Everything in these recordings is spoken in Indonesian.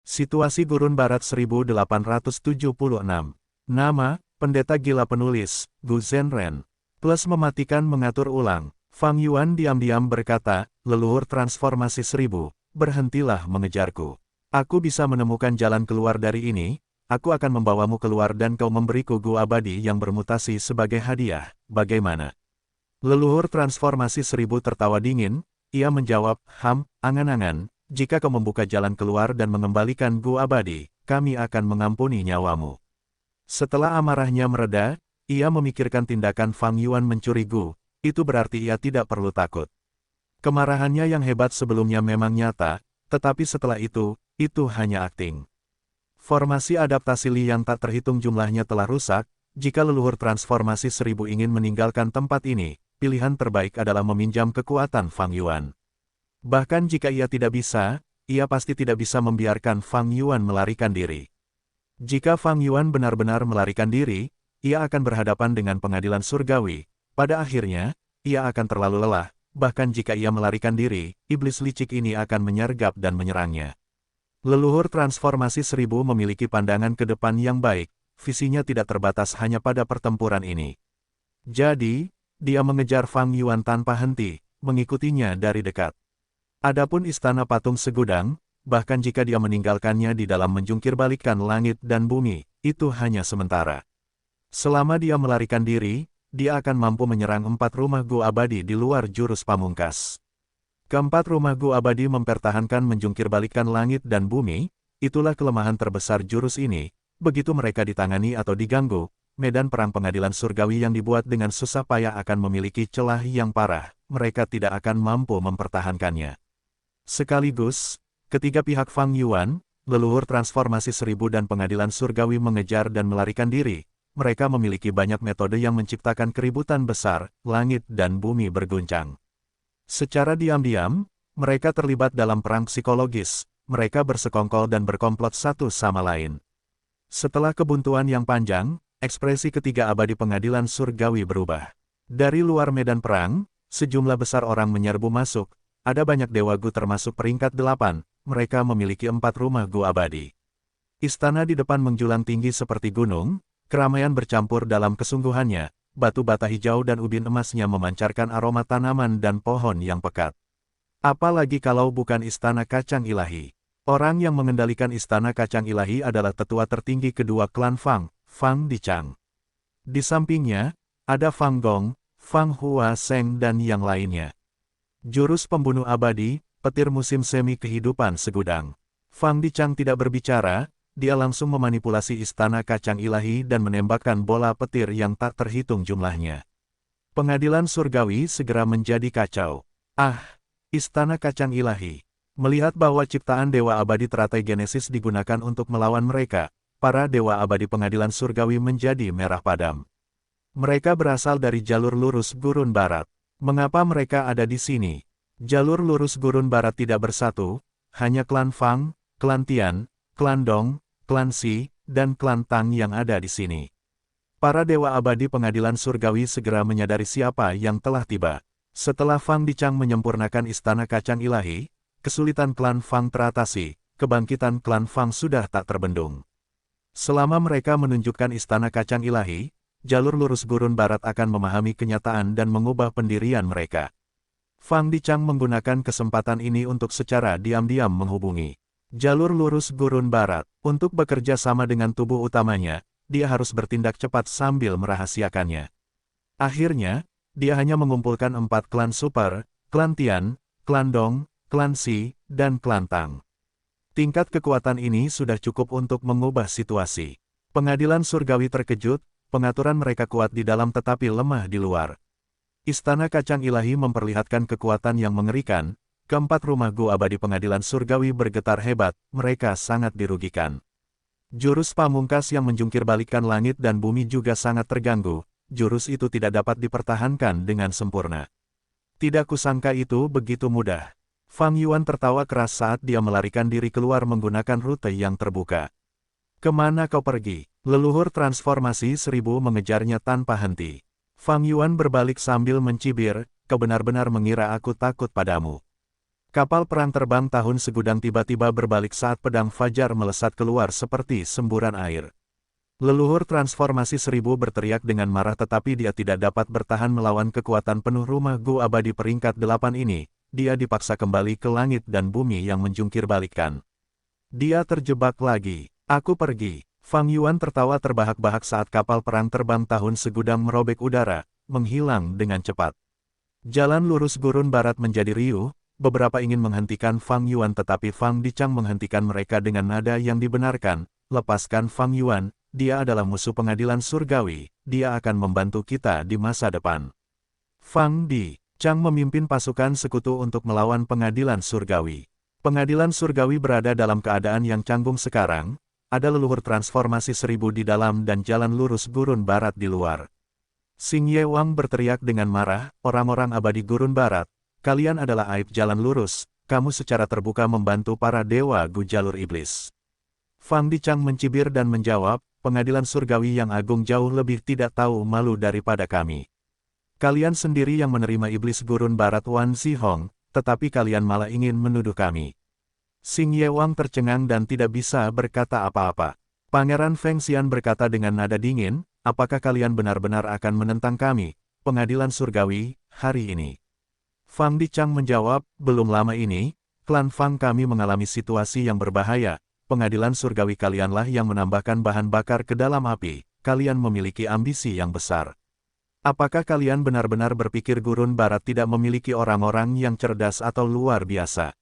Situasi Gurun Barat 1876. Nama, Pendeta Gila Penulis, Gu Zhenren. Plus mematikan mengatur ulang. Fang Yuan diam-diam berkata, leluhur transformasi 1000, berhentilah mengejarku. Aku bisa menemukan jalan keluar dari ini, aku akan membawamu keluar dan kau memberiku Gu abadi yang bermutasi sebagai hadiah, bagaimana? Leluhur transformasi 1000 tertawa dingin, ia menjawab, angan-angan, jika kau membuka jalan keluar dan mengembalikan Gu abadi, kami akan mengampuni nyawamu. Setelah amarahnya mereda, ia memikirkan tindakan Fang Yuan mencuri Gu, itu berarti ia tidak perlu takut. Kemarahannya yang hebat sebelumnya memang nyata, tetapi setelah itu hanya akting. Formasi adaptasi Li yang tak terhitung jumlahnya telah rusak, jika leluhur transformasi 1000 ingin meninggalkan tempat ini, pilihan terbaik adalah meminjam kekuatan Fang Yuan. Bahkan jika ia tidak bisa, ia pasti tidak bisa membiarkan Fang Yuan melarikan diri. Jika Fang Yuan benar-benar melarikan diri, ia akan berhadapan dengan pengadilan surgawi. Pada akhirnya, ia akan terlalu lelah, bahkan jika ia melarikan diri, iblis licik ini akan menyergap dan menyerangnya. Leluhur transformasi 1000 memiliki pandangan ke depan yang baik, visinya tidak terbatas hanya pada pertempuran ini. Jadi, dia mengejar Fang Yuan tanpa henti, mengikutinya dari dekat. Adapun istana patung segudang, bahkan jika dia meninggalkannya di dalam menjungkirbalikkan langit dan bumi, itu hanya sementara. Selama dia melarikan diri, dia akan mampu menyerang 4 rumah Gu abadi di luar jurus pamungkas. Keempat rumah Gu abadi mempertahankan menjungkirbalikkan langit dan bumi, itulah kelemahan terbesar jurus ini, begitu mereka ditangani atau diganggu, medan perang pengadilan surgawi yang dibuat dengan susah payah akan memiliki celah yang parah, mereka tidak akan mampu mempertahankannya. Sekaligus, ketiga pihak Fang Yuan, leluhur transformasi 1000 dan pengadilan surgawi mengejar dan melarikan diri, mereka memiliki banyak metode yang menciptakan keributan besar, langit dan bumi berguncang. Secara diam-diam, mereka terlibat dalam perang psikologis, mereka bersekongkol dan berkomplot satu sama lain. Setelah kebuntuan yang panjang, ekspresi ketiga abadi pengadilan surgawi berubah. Dari luar medan perang, sejumlah besar orang menyerbu masuk, ada banyak dewa Gu termasuk peringkat 8, mereka memiliki 4 rumah Gu abadi. Istana di depan menjulang tinggi seperti gunung, keramaian bercampur dalam kesungguhannya, batu bata hijau dan ubin emasnya memancarkan aroma tanaman dan pohon yang pekat. Apalagi kalau bukan istana kacang ilahi. Orang yang mengendalikan istana kacang ilahi adalah tetua tertinggi kedua klan Fang, Fang Dichang. Di sampingnya, ada Fang Gong, Fang Hua Seng dan yang lainnya. Jurus pembunuh abadi, petir musim semi kehidupan segudang. Fang Dichang tidak berbicara, dia langsung memanipulasi istana kacang ilahi dan menembakkan bola petir yang tak terhitung jumlahnya. Pengadilan surgawi segera menjadi kacau. Istana kacang ilahi. Melihat bahwa ciptaan dewa abadi teratai Genesis digunakan untuk melawan mereka, para dewa abadi pengadilan surgawi menjadi merah padam. Mereka berasal dari jalur lurus Gurun Barat. Mengapa mereka ada di sini? Jalur lurus Gurun Barat tidak bersatu, hanya klan Fang, klan Tian, klan Dong, klan Si, dan klan Tang yang ada di sini. Para dewa abadi pengadilan surgawi segera menyadari siapa yang telah tiba. Setelah Fang Dichang menyempurnakan istana kacang ilahi, kesulitan klan Fang teratasi, kebangkitan klan Fang sudah tak terbendung. Selama mereka menunjukkan istana kacang ilahi, jalur lurus Gurun Barat akan memahami kenyataan dan mengubah pendirian mereka. Fang Dichang menggunakan kesempatan ini untuk secara diam-diam menghubungi jalur lurus Gurun Barat. Untuk bekerja sama dengan tubuh utamanya, dia harus bertindak cepat sambil merahasiakannya. Akhirnya, dia hanya mengumpulkan 4 klan super, klan Tian, klan Dong, klan Si, dan klan Tang. Tingkat kekuatan ini sudah cukup untuk mengubah situasi. Pengadilan surgawi terkejut, pengaturan mereka kuat di dalam tetapi lemah di luar. Istana kacang ilahi memperlihatkan kekuatan yang mengerikan, keempat rumah Gu abadi pengadilan surgawi bergetar hebat, mereka sangat dirugikan. Jurus pamungkas yang menjungkirbalikkan langit dan bumi juga sangat terganggu, jurus itu tidak dapat dipertahankan dengan sempurna. Tidak kusangka itu begitu mudah. Fang Yuan tertawa keras saat dia melarikan diri keluar menggunakan rute yang terbuka. Kemana kau pergi? Leluhur transformasi 1000 mengejarnya tanpa henti. Fang Yuan berbalik sambil mencibir, kau benar-benar mengira aku takut padamu. Kapal perang terbang tahun segudang tiba-tiba berbalik saat pedang fajar melesat keluar seperti semburan air. Leluhur transformasi seribu berteriak dengan marah tetapi dia tidak dapat bertahan melawan kekuatan penuh rumah Gu abadi peringkat 8 ini. Dia dipaksa kembali ke langit dan bumi yang menjungkir balikan. Dia terjebak lagi. Aku pergi. Fang Yuan tertawa terbahak-bahak saat kapal perang terbang tahun segudang merobek udara, menghilang dengan cepat. Jalan lurus gurun barat menjadi riuh. Beberapa ingin menghentikan Fang Yuan tetapi Fang Dicang menghentikan mereka dengan nada yang dibenarkan. Lepaskan Fang Yuan, dia adalah musuh pengadilan surgawi, dia akan membantu kita di masa depan. Fang Dicang memimpin pasukan sekutu untuk melawan pengadilan surgawi. Pengadilan surgawi berada dalam keadaan yang canggung sekarang, ada leluhur transformasi seribu di dalam dan jalan lurus gurun barat di luar. Xing Ye Wang berteriak dengan marah, orang-orang abadi gurun barat. Kalian adalah aib jalan lurus, kamu secara terbuka membantu para dewa Gu jalur iblis. Fang Dicang mencibir dan menjawab, pengadilan surgawi yang agung jauh lebih tidak tahu malu daripada kami. Kalian sendiri yang menerima iblis gurun barat Wan Zihong, tetapi kalian malah ingin menuduh kami. Xing Ye Wang tercengang dan tidak bisa berkata apa-apa. Pangeran Feng Xian berkata dengan nada dingin, apakah kalian benar-benar akan menentang kami, pengadilan surgawi, hari ini? Fang Dicang menjawab, belum lama ini, klan Fang kami mengalami situasi yang berbahaya, pengadilan surgawi kalianlah yang menambahkan bahan bakar ke dalam api, kalian memiliki ambisi yang besar. Apakah kalian benar-benar berpikir gurun barat tidak memiliki orang-orang yang cerdas atau luar biasa?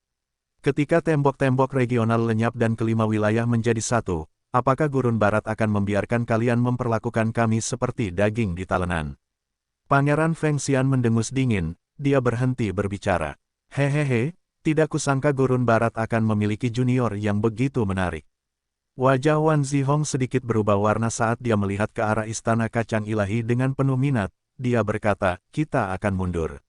Ketika tembok-tembok regional lenyap dan kelima wilayah menjadi satu, apakah gurun barat akan membiarkan kalian memperlakukan kami seperti daging di talenan? Pangeran Feng Xian mendengus dingin. Dia berhenti berbicara. Hehehe, tidak kusangka gurun barat akan memiliki junior yang begitu menarik. Wajah Wan Zihong sedikit berubah warna saat dia melihat ke arah istana kacang ilahi dengan penuh minat. Dia berkata, kita akan mundur.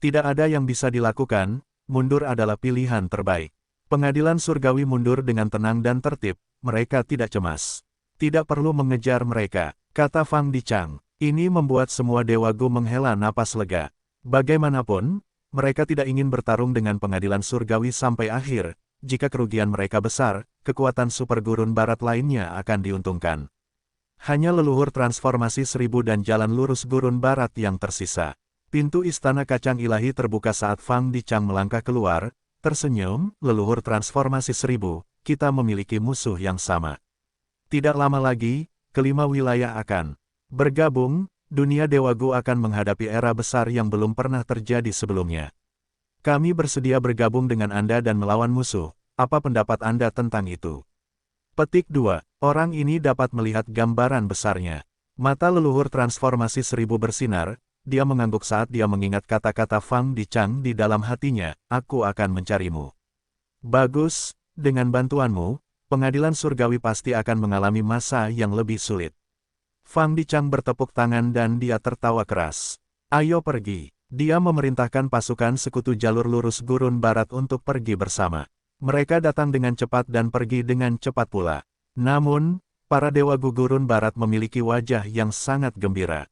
Tidak ada yang bisa dilakukan, mundur adalah pilihan terbaik. Pengadilan surgawi mundur dengan tenang dan tertib, mereka tidak cemas. Tidak perlu mengejar mereka, kata Fang Dicang. Ini membuat semua dewa Gu menghela napas lega. Bagaimanapun, mereka tidak ingin bertarung dengan pengadilan surgawi sampai akhir. Jika kerugian mereka besar, kekuatan super gurun barat lainnya akan diuntungkan. Hanya leluhur transformasi seribu dan jalan lurus gurun barat yang tersisa. Pintu istana kacang ilahi terbuka saat Fang Dicang melangkah keluar, tersenyum, leluhur transformasi seribu, kita memiliki musuh yang sama. Tidak lama lagi, kelima wilayah akan bergabung. Dunia Dewa Gu akan menghadapi era besar yang belum pernah terjadi sebelumnya. Kami bersedia bergabung dengan Anda dan melawan musuh. Apa pendapat Anda tentang itu? Petik 2. Orang ini dapat melihat gambaran besarnya. Mata leluhur transformasi seribu bersinar, dia mengangguk saat dia mengingat kata-kata Fang Dicang di dalam hatinya, aku akan mencarimu. Bagus, dengan bantuanmu, pengadilan surgawi pasti akan mengalami masa yang lebih sulit. Fang Dicang bertepuk tangan dan dia tertawa keras. Ayo pergi. Dia memerintahkan pasukan sekutu jalur lurus gurun barat untuk pergi bersama. Mereka datang dengan cepat dan pergi dengan cepat pula. Namun, para dewa gurun barat memiliki wajah yang sangat gembira.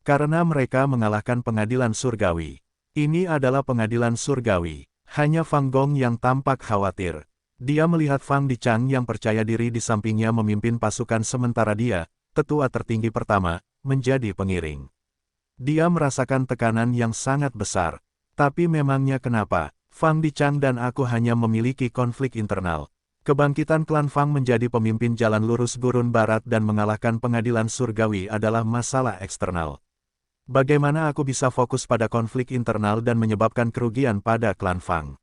Karena mereka mengalahkan pengadilan surgawi. Ini adalah pengadilan surgawi. Hanya Fang Gong yang tampak khawatir. Dia melihat Fang Dicang yang percaya diri di sampingnya memimpin pasukan sementara dia, tetua tertinggi pertama, menjadi pengiring. Dia merasakan tekanan yang sangat besar. Tapi memangnya kenapa, Fang Dicang dan aku hanya memiliki konflik internal. Kebangkitan klan Fang menjadi pemimpin jalan lurus gurun barat dan mengalahkan pengadilan surgawi adalah masalah eksternal. Bagaimana aku bisa fokus pada konflik internal dan menyebabkan kerugian pada klan Fang?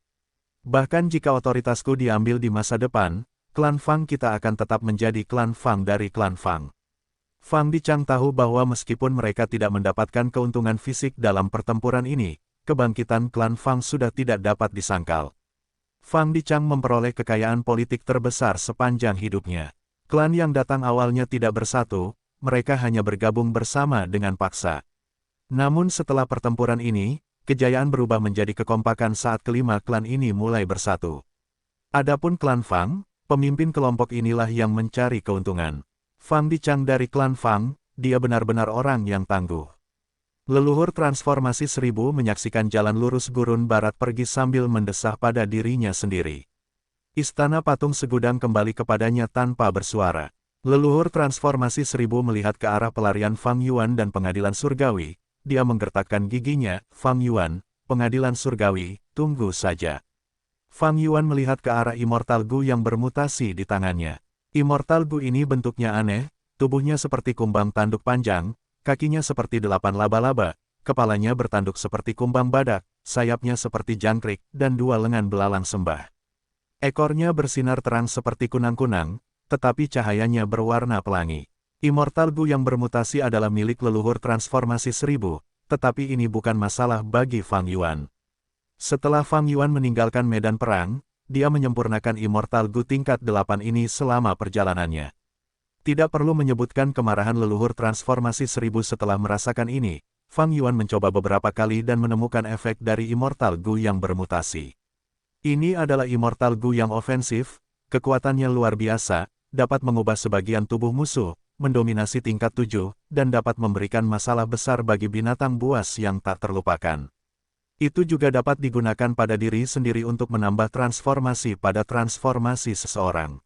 Bahkan jika otoritasku diambil di masa depan, klan Fang kita akan tetap menjadi klan Fang dari klan Fang. Fang Dicang tahu bahwa meskipun mereka tidak mendapatkan keuntungan fisik dalam pertempuran ini, kebangkitan klan Fang sudah tidak dapat disangkal. Fang Dicang memperoleh kekayaan politik terbesar sepanjang hidupnya. Klan yang datang awalnya tidak bersatu, mereka hanya bergabung bersama dengan paksa. Namun setelah pertempuran ini, kejayaan berubah menjadi kekompakan saat kelima klan ini mulai bersatu. Adapun klan Fang, pemimpin kelompok inilah yang mencari keuntungan. Fang Dicang dari klan Fang, dia benar-benar orang yang tangguh. Leluhur transformasi seribu menyaksikan jalan lurus gurun barat pergi sambil mendesah pada dirinya sendiri. Istana patung segudang kembali kepadanya tanpa bersuara. Leluhur transformasi seribu melihat ke arah pelarian Fang Yuan dan pengadilan surgawi. Dia menggertakkan giginya, Fang Yuan, pengadilan surgawi, tunggu saja. Fang Yuan melihat ke arah Immortal Gu yang bermutasi di tangannya. Immortal Gu ini bentuknya aneh, tubuhnya seperti kumbang tanduk panjang, kakinya seperti 8 laba-laba, kepalanya bertanduk seperti kumbang badak, sayapnya seperti jangkrik, dan 2 lengan belalang sembah. Ekornya bersinar terang seperti kunang-kunang, tetapi cahayanya berwarna pelangi. Immortal Gu yang bermutasi adalah milik leluhur transformasi seribu, tetapi ini bukan masalah bagi Fang Yuan. Setelah Fang Yuan meninggalkan medan perang, dia menyempurnakan Immortal Gu tingkat 8 ini selama perjalanannya. Tidak perlu menyebutkan kemarahan leluhur transformasi seribu setelah merasakan ini, Fang Yuan mencoba beberapa kali dan menemukan efek dari Immortal Gu yang bermutasi. Ini adalah Immortal Gu yang ofensif, kekuatannya luar biasa, dapat mengubah sebagian tubuh musuh, mendominasi tingkat 7, dan dapat memberikan masalah besar bagi binatang buas yang tak terlupakan. Itu juga dapat digunakan pada diri sendiri untuk menambah transformasi pada transformasi seseorang.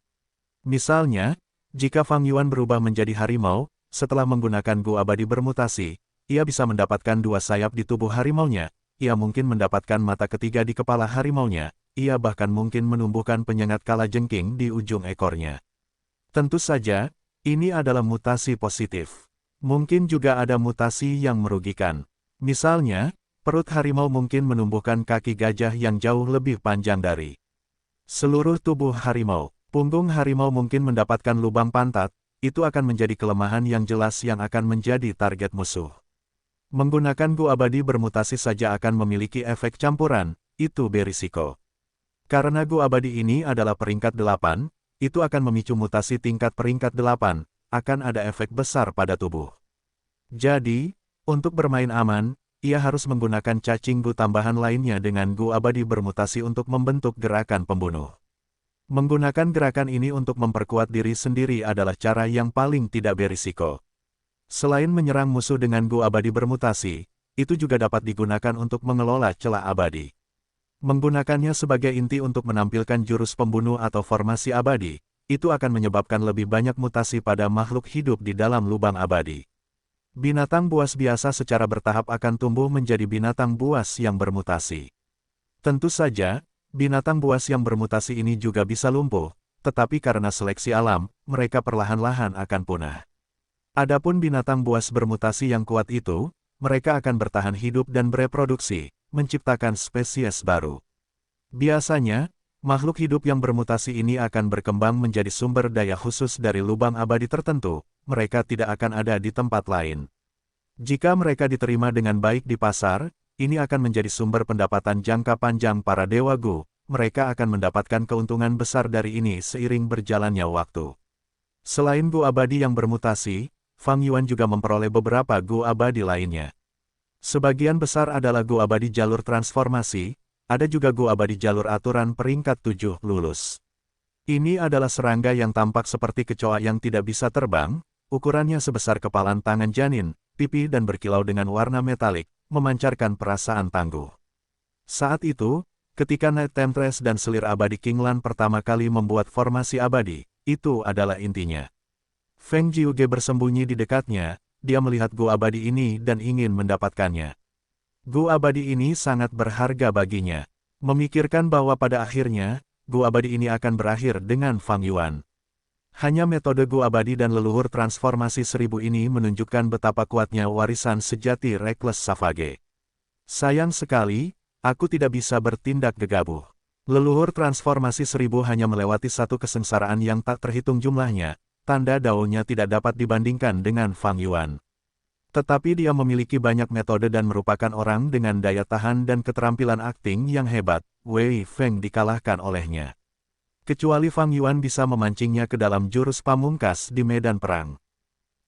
Misalnya, jika Fang Yuan berubah menjadi harimau, setelah menggunakan Gu abadi bermutasi, ia bisa mendapatkan 2 sayap di tubuh harimaunya, ia mungkin mendapatkan mata ketiga di kepala harimaunya, ia bahkan mungkin menumbuhkan penyengat kalajengking di ujung ekornya. Tentu saja, ini adalah mutasi positif. Mungkin juga ada mutasi yang merugikan. Misalnya, perut harimau mungkin menumbuhkan kaki gajah yang jauh lebih panjang dari seluruh tubuh harimau. Punggung harimau mungkin mendapatkan lubang pantat, itu akan menjadi kelemahan yang jelas yang akan menjadi target musuh. Menggunakan Gu abadi bermutasi saja akan memiliki efek campuran, itu berisiko. Karena Gu abadi ini adalah peringkat 8, itu akan memicu mutasi tingkat peringkat 8, akan ada efek besar pada tubuh. Jadi, untuk bermain aman, ia harus menggunakan cacing Gu tambahan lainnya dengan Gu abadi bermutasi untuk membentuk gerakan pembunuh. Menggunakan gerakan ini untuk memperkuat diri sendiri adalah cara yang paling tidak berisiko. Selain menyerang musuh dengan Gu abadi bermutasi, itu juga dapat digunakan untuk mengelola celah abadi. Menggunakannya sebagai inti untuk menampilkan jurus pembunuh atau formasi abadi, itu akan menyebabkan lebih banyak mutasi pada makhluk hidup di dalam lubang abadi. Binatang buas biasa secara bertahap akan tumbuh menjadi binatang buas yang bermutasi. Tentu saja, binatang buas yang bermutasi ini juga bisa lumpuh, tetapi karena seleksi alam, mereka perlahan-lahan akan punah. Adapun binatang buas bermutasi yang kuat itu, mereka akan bertahan hidup dan bereproduksi, menciptakan spesies baru. Biasanya, makhluk hidup yang bermutasi ini akan berkembang menjadi sumber daya khusus dari lubang abadi tertentu, mereka tidak akan ada di tempat lain. Jika mereka diterima dengan baik di pasar, ini akan menjadi sumber pendapatan jangka panjang para dewa Gu, mereka akan mendapatkan keuntungan besar dari ini seiring berjalannya waktu. Selain Gu abadi yang bermutasi, Fang Yuan juga memperoleh beberapa Gu abadi lainnya. Sebagian besar adalah Gu abadi jalur transformasi, ada juga Gu abadi jalur aturan peringkat 7 lulus. Ini adalah serangga yang tampak seperti kecoa yang tidak bisa terbang, ukurannya sebesar kepalan tangan janin, pipi dan berkilau dengan warna metalik, memancarkan perasaan tangguh. Saat itu, ketika Night Temptress dan selir abadi Kinglan pertama kali membuat formasi abadi, itu adalah intinya. Feng Jiuge bersembunyi di dekatnya, dia melihat Gu abadi ini dan ingin mendapatkannya. Gu abadi ini sangat berharga baginya. Memikirkan bahwa pada akhirnya, Gu abadi ini akan berakhir dengan Fang Yuan. Hanya metode Gu abadi dan leluhur transformasi seribu ini menunjukkan betapa kuatnya warisan sejati Reckless Savage. Sayang sekali, aku tidak bisa bertindak gegabah. Leluhur transformasi seribu hanya melewati satu kesengsaraan yang tak terhitung jumlahnya. Tanda daunnya tidak dapat dibandingkan dengan Fang Yuan. Tetapi dia memiliki banyak metode dan merupakan orang dengan daya tahan dan keterampilan akting yang hebat, Wei Feng dikalahkan olehnya. Kecuali Fang Yuan bisa memancingnya ke dalam jurus pamungkas di medan perang.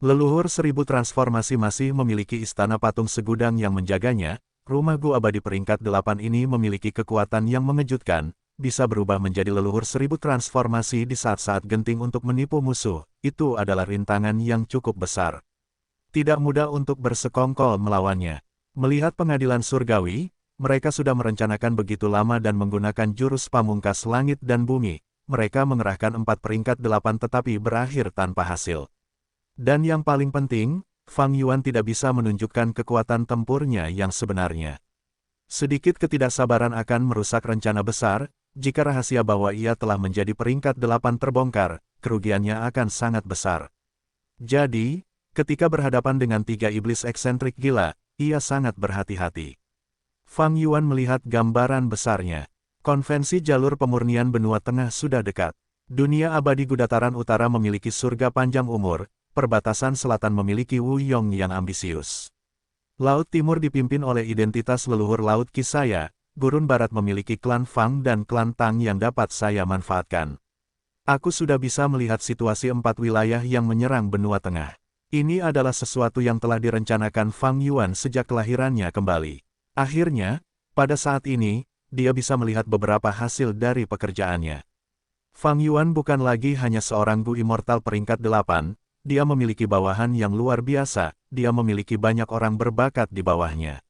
Leluhur seribu transformasi masih memiliki istana patung segudang yang menjaganya, rumah Gu abadi peringkat 8 ini memiliki kekuatan yang mengejutkan, bisa berubah menjadi leluhur seribu transformasi di saat-saat genting untuk menipu musuh, itu adalah rintangan yang cukup besar. Tidak mudah untuk bersekongkol melawannya. Melihat pengadilan surgawi, mereka sudah merencanakan begitu lama dan menggunakan jurus pamungkas langit dan bumi. Mereka mengerahkan 4 peringkat 8 tetapi berakhir tanpa hasil. Dan yang paling penting, Fang Yuan tidak bisa menunjukkan kekuatan tempurnya yang sebenarnya. Sedikit ketidaksabaran akan merusak rencana besar, jika rahasia bahwa ia telah menjadi peringkat 8 terbongkar, kerugiannya akan sangat besar. Jadi, ketika berhadapan dengan 3 iblis eksentrik gila, ia sangat berhati-hati. Fang Yuan melihat gambaran besarnya. Konvensi jalur pemurnian benua tengah sudah dekat. Dunia abadi Gudataran Utara memiliki surga panjang umur, perbatasan selatan memiliki Wu Yong yang ambisius. Laut Timur dipimpin oleh identitas leluhur Laut Kisaya, Gurun Barat memiliki klan Fang dan klan Tang yang dapat saya manfaatkan. Aku sudah bisa melihat situasi 4 wilayah yang menyerang benua tengah. Ini adalah sesuatu yang telah direncanakan Fang Yuan sejak kelahirannya kembali. Akhirnya, pada saat ini, dia bisa melihat beberapa hasil dari pekerjaannya. Fang Yuan bukan lagi hanya seorang Gu Immortal peringkat 8, dia memiliki bawahan yang luar biasa, dia memiliki banyak orang berbakat di bawahnya.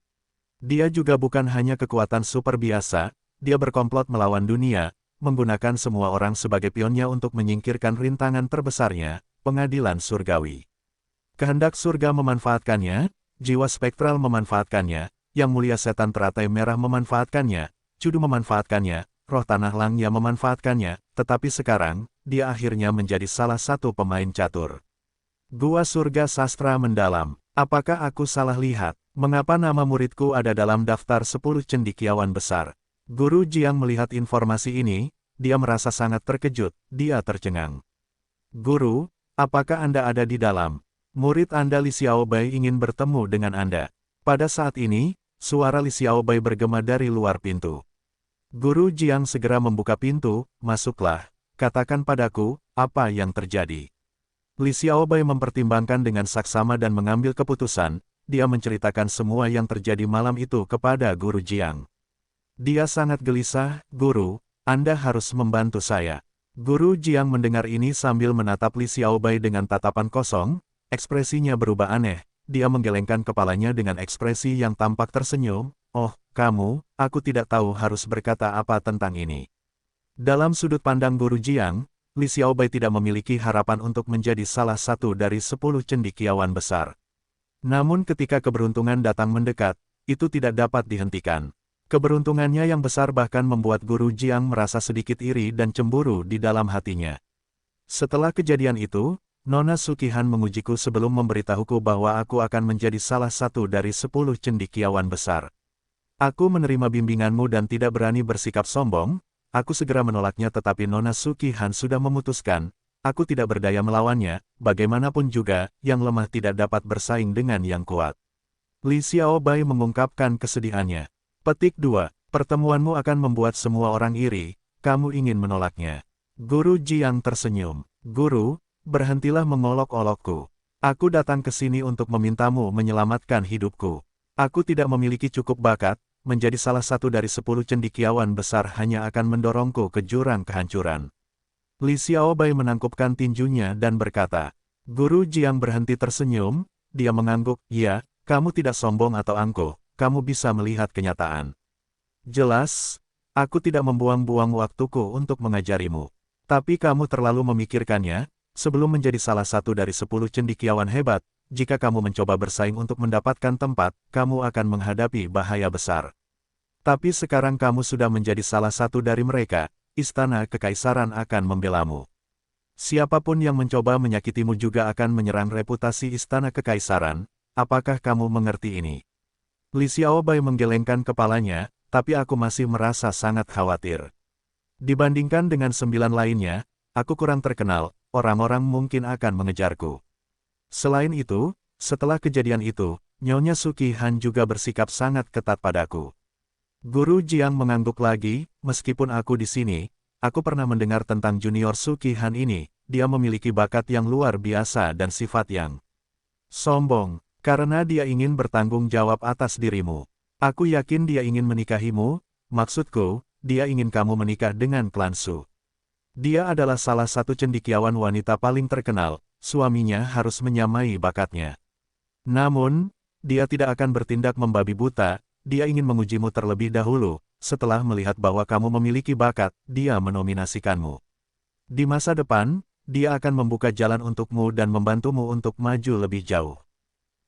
Dia juga bukan hanya kekuatan super biasa, dia berkomplot melawan dunia, menggunakan semua orang sebagai pionnya untuk menyingkirkan rintangan terbesarnya, pengadilan surgawi. Kehendak surga memanfaatkannya, jiwa spektral memanfaatkannya, yang mulia setan teratai merah memanfaatkannya, Cudu memanfaatkannya, roh tanah langya memanfaatkannya, tetapi sekarang, dia akhirnya menjadi salah satu pemain catur. Gua Surga Sastra Mendalam. Apakah aku salah lihat? Mengapa nama muridku ada dalam daftar 10 cendekiawan besar? Guru Jiang melihat informasi ini, dia merasa sangat terkejut, dia tercengang. Guru, apakah Anda ada di dalam? Murid Anda Li Xiaobai ingin bertemu dengan Anda. Pada saat ini, suara Li Xiaobai bergema dari luar pintu. Guru Jiang segera membuka pintu, masuklah, katakan padaku, apa yang terjadi. Li Xiaobai mempertimbangkan dengan saksama dan mengambil keputusan, dia menceritakan semua yang terjadi malam itu kepada Guru Jiang. Dia sangat gelisah, Guru, Anda harus membantu saya. Guru Jiang mendengar ini sambil menatap Li Xiaobai dengan tatapan kosong, ekspresinya berubah aneh, dia menggelengkan kepalanya dengan ekspresi yang tampak tersenyum, oh, kamu, aku tidak tahu harus berkata apa tentang ini. Dalam sudut pandang Guru Jiang, Li Xiaobai tidak memiliki harapan untuk menjadi salah satu dari 10 cendekiawan besar. Namun ketika keberuntungan datang mendekat, itu tidak dapat dihentikan. Keberuntungannya yang besar bahkan membuat Guru Jiang merasa sedikit iri dan cemburu di dalam hatinya. Setelah kejadian itu, Nona Sukihan mengujiku sebelum memberitahuku bahwa aku akan menjadi salah satu dari 10 cendekiawan besar. Aku menerima bimbinganmu dan tidak berani bersikap sombong, aku segera menolaknya tetapi Nona Sukihan sudah memutuskan, aku tidak berdaya melawannya, bagaimanapun juga, yang lemah tidak dapat bersaing dengan yang kuat. Li Xiaobai mengungkapkan kesedihannya. Petik 2, pertemuanmu akan membuat semua orang iri, kamu ingin menolaknya. Guru Jiang tersenyum. Guru, berhentilah mengolok-olokku. Aku datang ke sini untuk memintamu menyelamatkan hidupku. Aku tidak memiliki cukup bakat, menjadi salah satu dari 10 cendekiawan besar hanya akan mendorongku ke jurang kehancuran. Li Xiaobai menangkupkan tinjunya dan berkata, Guru Jiang berhenti tersenyum, dia mengangguk, ya, kamu tidak sombong atau angkuh, kamu bisa melihat kenyataan. Jelas, aku tidak membuang-buang waktuku untuk mengajarimu. Tapi kamu terlalu memikirkannya, sebelum menjadi salah satu dari 10 cendekiawan hebat, jika kamu mencoba bersaing untuk mendapatkan tempat, kamu akan menghadapi bahaya besar. Tapi sekarang kamu sudah menjadi salah satu dari mereka, istana kekaisaran akan membelamu. Siapapun yang mencoba menyakitimu juga akan menyerang reputasi istana kekaisaran, apakah kamu mengerti ini? Li Xiaobai menggelengkan kepalanya, tapi aku masih merasa sangat khawatir. Dibandingkan dengan 9 lainnya, aku kurang terkenal, orang-orang mungkin akan mengejarku. Selain itu, setelah kejadian itu, Nyonya Suki Han juga bersikap sangat ketat padaku. Guru Jiang mengangguk lagi, meskipun aku di sini, aku pernah mendengar tentang junior Suki Han ini, dia memiliki bakat yang luar biasa dan sifat yang sombong, karena dia ingin bertanggung jawab atas dirimu. Aku yakin dia ingin menikahimu, maksudku, dia ingin kamu menikah dengan klan Su. Dia adalah salah satu cendekiawan wanita paling terkenal, suaminya harus menyamai bakatnya. Namun, dia tidak akan bertindak membabi buta, dia ingin mengujimu terlebih dahulu, setelah melihat bahwa kamu memiliki bakat, dia menominasikanmu. Di masa depan, dia akan membuka jalan untukmu dan membantumu untuk maju lebih jauh.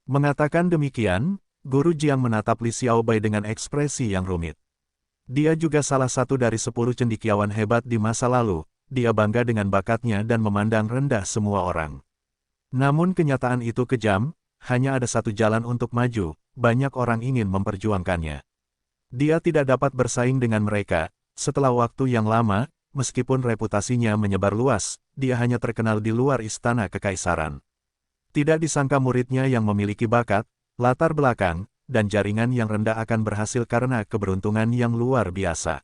Mengatakan demikian, Guru Jiang menatap Li Xiaobai dengan ekspresi yang rumit. Dia juga salah satu dari 10 cendekiawan hebat di masa lalu, dia bangga dengan bakatnya dan memandang rendah semua orang. Namun kenyataan itu kejam, hanya ada satu jalan untuk maju, banyak orang ingin memperjuangkannya. Dia tidak dapat bersaing dengan mereka, setelah waktu yang lama, meskipun reputasinya menyebar luas, dia hanya terkenal di luar istana kekaisaran. Tidak disangka muridnya yang memiliki bakat, latar belakang, dan jaringan yang rendah akan berhasil karena keberuntungan yang luar biasa.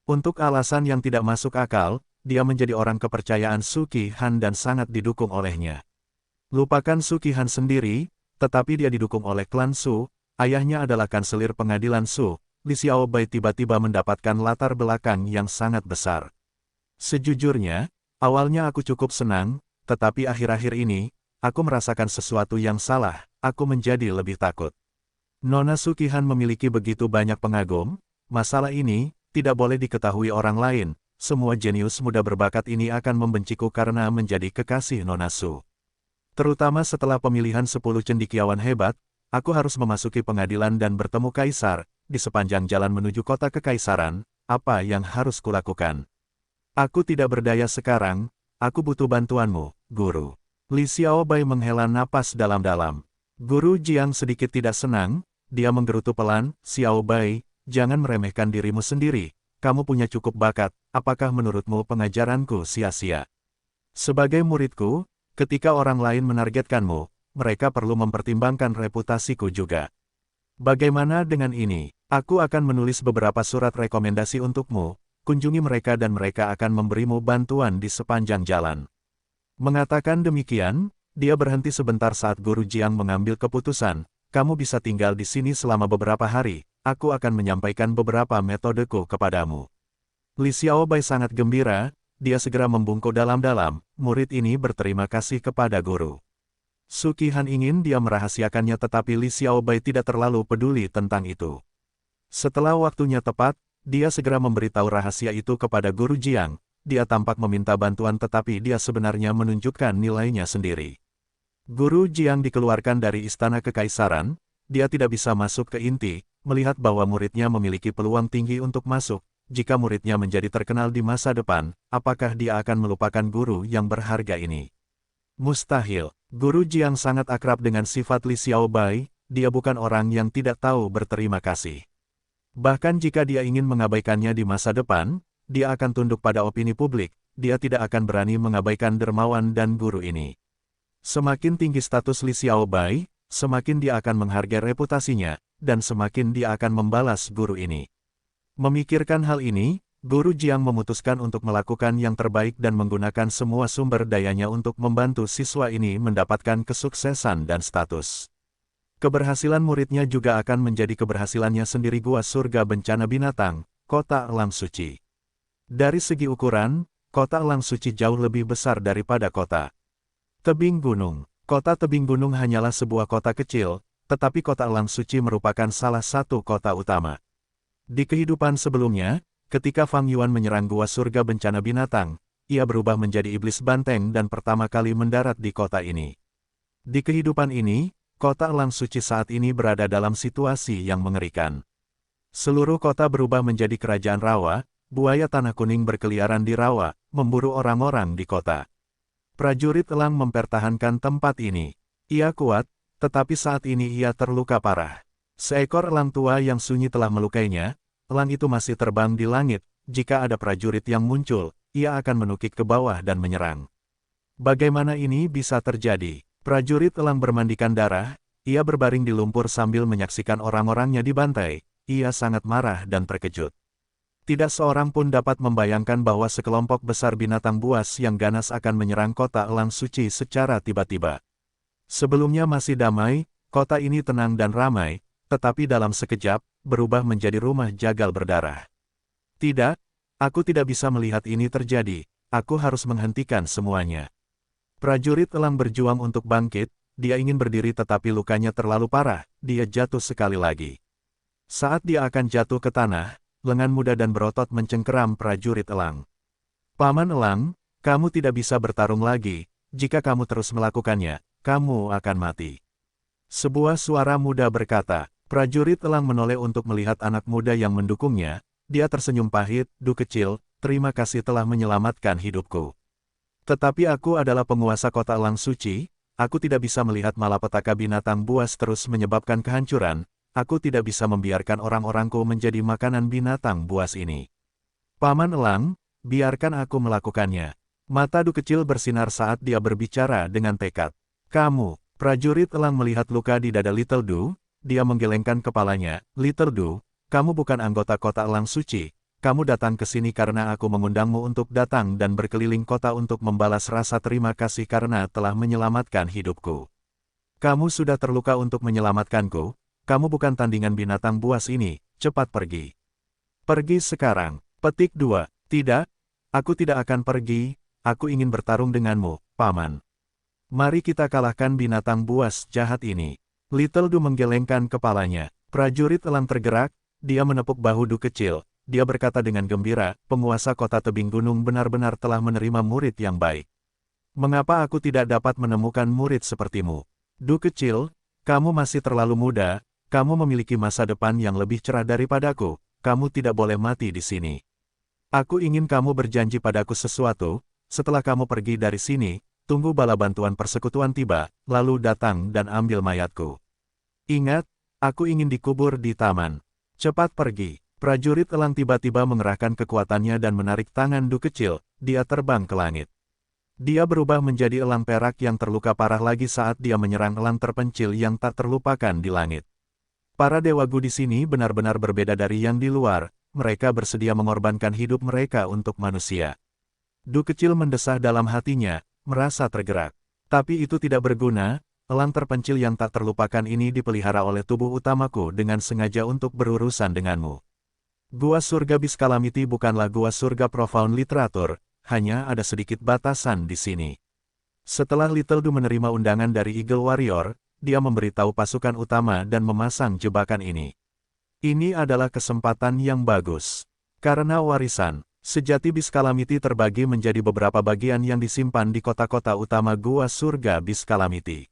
Untuk alasan yang tidak masuk akal, dia menjadi orang kepercayaan Su Qihan dan sangat didukung olehnya. Lupakan Su Qihan sendiri, tetapi dia didukung oleh klan Su, ayahnya adalah kanselir pengadilan Su. Li Xiaobai tiba-tiba mendapatkan latar belakang yang sangat besar. Sejujurnya, awalnya aku cukup senang, tetapi akhir-akhir ini, aku merasakan sesuatu yang salah, aku menjadi lebih takut. Nona Su Qihan memiliki begitu banyak pengagum, masalah ini tidak boleh diketahui orang lain, semua jenius muda berbakat ini akan membenciku karena menjadi kekasih Nona Su. Terutama setelah pemilihan 10 cendekiawan hebat, aku harus memasuki pengadilan dan bertemu kaisar, di sepanjang jalan menuju kota kekaisaran, apa yang harus kulakukan? Aku tidak berdaya sekarang, aku butuh bantuanmu, Guru. Li Xiaobai menghela napas dalam-dalam. Guru Jiang sedikit tidak senang, dia menggerutu pelan, Xiaobai, jangan meremehkan dirimu sendiri, kamu punya cukup bakat, apakah menurutmu pengajaranku sia-sia? Sebagai muridku, ketika orang lain menargetkanmu, mereka perlu mempertimbangkan reputasiku juga. Bagaimana dengan ini? Aku akan menulis beberapa surat rekomendasi untukmu, kunjungi mereka dan mereka akan memberimu bantuan di sepanjang jalan. Mengatakan demikian, dia berhenti sebentar saat Guru Jiang mengambil keputusan, kamu bisa tinggal di sini selama beberapa hari, aku akan menyampaikan beberapa metodeku kepadamu. Li Xiaobai sangat gembira, dia segera membungkuk dalam-dalam, murid ini berterima kasih kepada guru. Su Qihan ingin dia merahasiakannya tetapi Li Xiaobai tidak terlalu peduli tentang itu. Setelah waktunya tepat, dia segera memberitahu rahasia itu kepada Guru Jiang, dia tampak meminta bantuan tetapi dia sebenarnya menunjukkan nilainya sendiri. Guru Jiang dikeluarkan dari istana kekaisaran, dia tidak bisa masuk ke inti, melihat bahwa muridnya memiliki peluang tinggi untuk masuk, jika muridnya menjadi terkenal di masa depan, apakah dia akan melupakan guru yang berharga ini? Mustahil. Guru Jiang sangat akrab dengan sifat Li Xiaobai, dia bukan orang yang tidak tahu berterima kasih. Bahkan jika dia ingin mengabaikannya di masa depan, dia akan tunduk pada opini publik, dia tidak akan berani mengabaikan dermawan dan guru ini. Semakin tinggi status Li Xiaobai, semakin dia akan menghargai reputasinya, dan semakin dia akan membalas guru ini. Memikirkan hal ini, Guru Jiang memutuskan untuk melakukan yang terbaik dan menggunakan semua sumber dayanya untuk membantu siswa ini mendapatkan kesuksesan dan status. Keberhasilan muridnya juga akan menjadi keberhasilannya sendiri. Gua Surga Bencana Binatang, Kota Elang Suci. Dari segi ukuran, Kota Elang Suci jauh lebih besar daripada kota Tebing Gunung. Kota Tebing Gunung hanyalah sebuah kota kecil, tetapi Kota Elang Suci merupakan salah satu kota utama. Di kehidupan sebelumnya, ketika Fang Yuan menyerang Gua Surga Bencana Binatang, ia berubah menjadi iblis banteng dan pertama kali mendarat di kota ini. Di kehidupan ini, Kota Elang Suci saat ini berada dalam situasi yang mengerikan. Seluruh kota berubah menjadi kerajaan rawa, buaya tanah kuning berkeliaran di rawa, memburu orang-orang di kota. Prajurit elang mempertahankan tempat ini. Ia kuat, tetapi saat ini ia terluka parah. Seekor elang tua yang sunyi telah melukainya, elang itu masih terbang di langit, jika ada prajurit yang muncul, ia akan menukik ke bawah dan menyerang. Bagaimana ini bisa terjadi? Prajurit elang bermandikan darah, ia berbaring di lumpur sambil menyaksikan orang-orangnya dibantai, ia sangat marah dan terkejut. Tidak seorang pun dapat membayangkan bahwa sekelompok besar binatang buas yang ganas akan menyerang Kota Elang Suci secara tiba-tiba. Sebelumnya masih damai, kota ini tenang dan ramai, tetapi dalam sekejap, berubah menjadi rumah jagal berdarah. Tidak, aku tidak bisa melihat ini terjadi, aku harus menghentikan semuanya. Prajurit elang berjuang untuk bangkit, dia ingin berdiri tetapi lukanya terlalu parah, dia jatuh sekali lagi. Saat dia akan jatuh ke tanah, lengan muda dan berotot mencengkeram prajurit elang. Paman Elang, kamu tidak bisa bertarung lagi, jika kamu terus melakukannya, kamu akan mati. Sebuah suara muda berkata, prajurit elang menoleh untuk melihat anak muda yang mendukungnya, dia tersenyum pahit, Du kecil, terima kasih telah menyelamatkan hidupku. Tetapi aku adalah penguasa kota elang suci, aku tidak bisa melihat malapetaka binatang buas terus menyebabkan kehancuran, aku tidak bisa membiarkan orang-orangku menjadi makanan binatang buas ini. Paman Elang, biarkan aku melakukannya. Mata Du kecil bersinar saat dia berbicara dengan tekad. Kamu, prajurit elang melihat luka di dada Little Du, dia menggelengkan kepalanya. Little Du, kamu bukan anggota kota elang suci, kamu datang ke sini karena aku mengundangmu untuk datang dan berkeliling kota untuk membalas rasa terima kasih karena telah menyelamatkan hidupku. Kamu sudah terluka untuk menyelamatkanku, kamu bukan tandingan binatang buas ini, cepat pergi. Pergi sekarang. Petik 2. Tidak, aku tidak akan pergi, aku ingin bertarung denganmu, Paman. Mari kita kalahkan binatang buas jahat ini. Little Du menggelengkan kepalanya. Prajurit elang tergerak, dia menepuk bahu Du kecil. Dia berkata dengan gembira, penguasa kota tebing gunung benar-benar telah menerima murid yang baik. Mengapa aku tidak dapat menemukan murid sepertimu? Du kecil, kamu masih terlalu muda, kamu memiliki masa depan yang lebih cerah daripadaku, kamu tidak boleh mati di sini. Aku ingin kamu berjanji padaku sesuatu, setelah kamu pergi dari sini, tunggu bala bantuan persekutuan tiba, lalu datang dan ambil mayatku. Ingat, aku ingin dikubur di taman. Cepat pergi. Prajurit elang tiba-tiba mengerahkan kekuatannya dan menarik tangan Du kecil, dia terbang ke langit. Dia berubah menjadi elang perak yang terluka parah lagi saat dia menyerang elang terpencil yang tak terlupakan di langit. Para dewagu di sini benar-benar berbeda dari yang di luar, mereka bersedia mengorbankan hidup mereka untuk manusia. Du kecil mendesah dalam hatinya, merasa tergerak. Tapi itu tidak berguna, elang terpencil yang tak terlupakan ini dipelihara oleh tubuh utamaku dengan sengaja untuk berurusan denganmu. Gua Surga Beast Calamity bukanlah gua surga profound literatur, hanya ada sedikit batasan di sini. Setelah Little Du menerima undangan dari Eagle Warrior, dia memberitahu pasukan utama dan memasang jebakan ini. Ini adalah kesempatan yang bagus. Karena warisan, sejati Beast Calamity terbagi menjadi beberapa bagian yang disimpan di kota-kota utama Gua Surga Beast Calamity.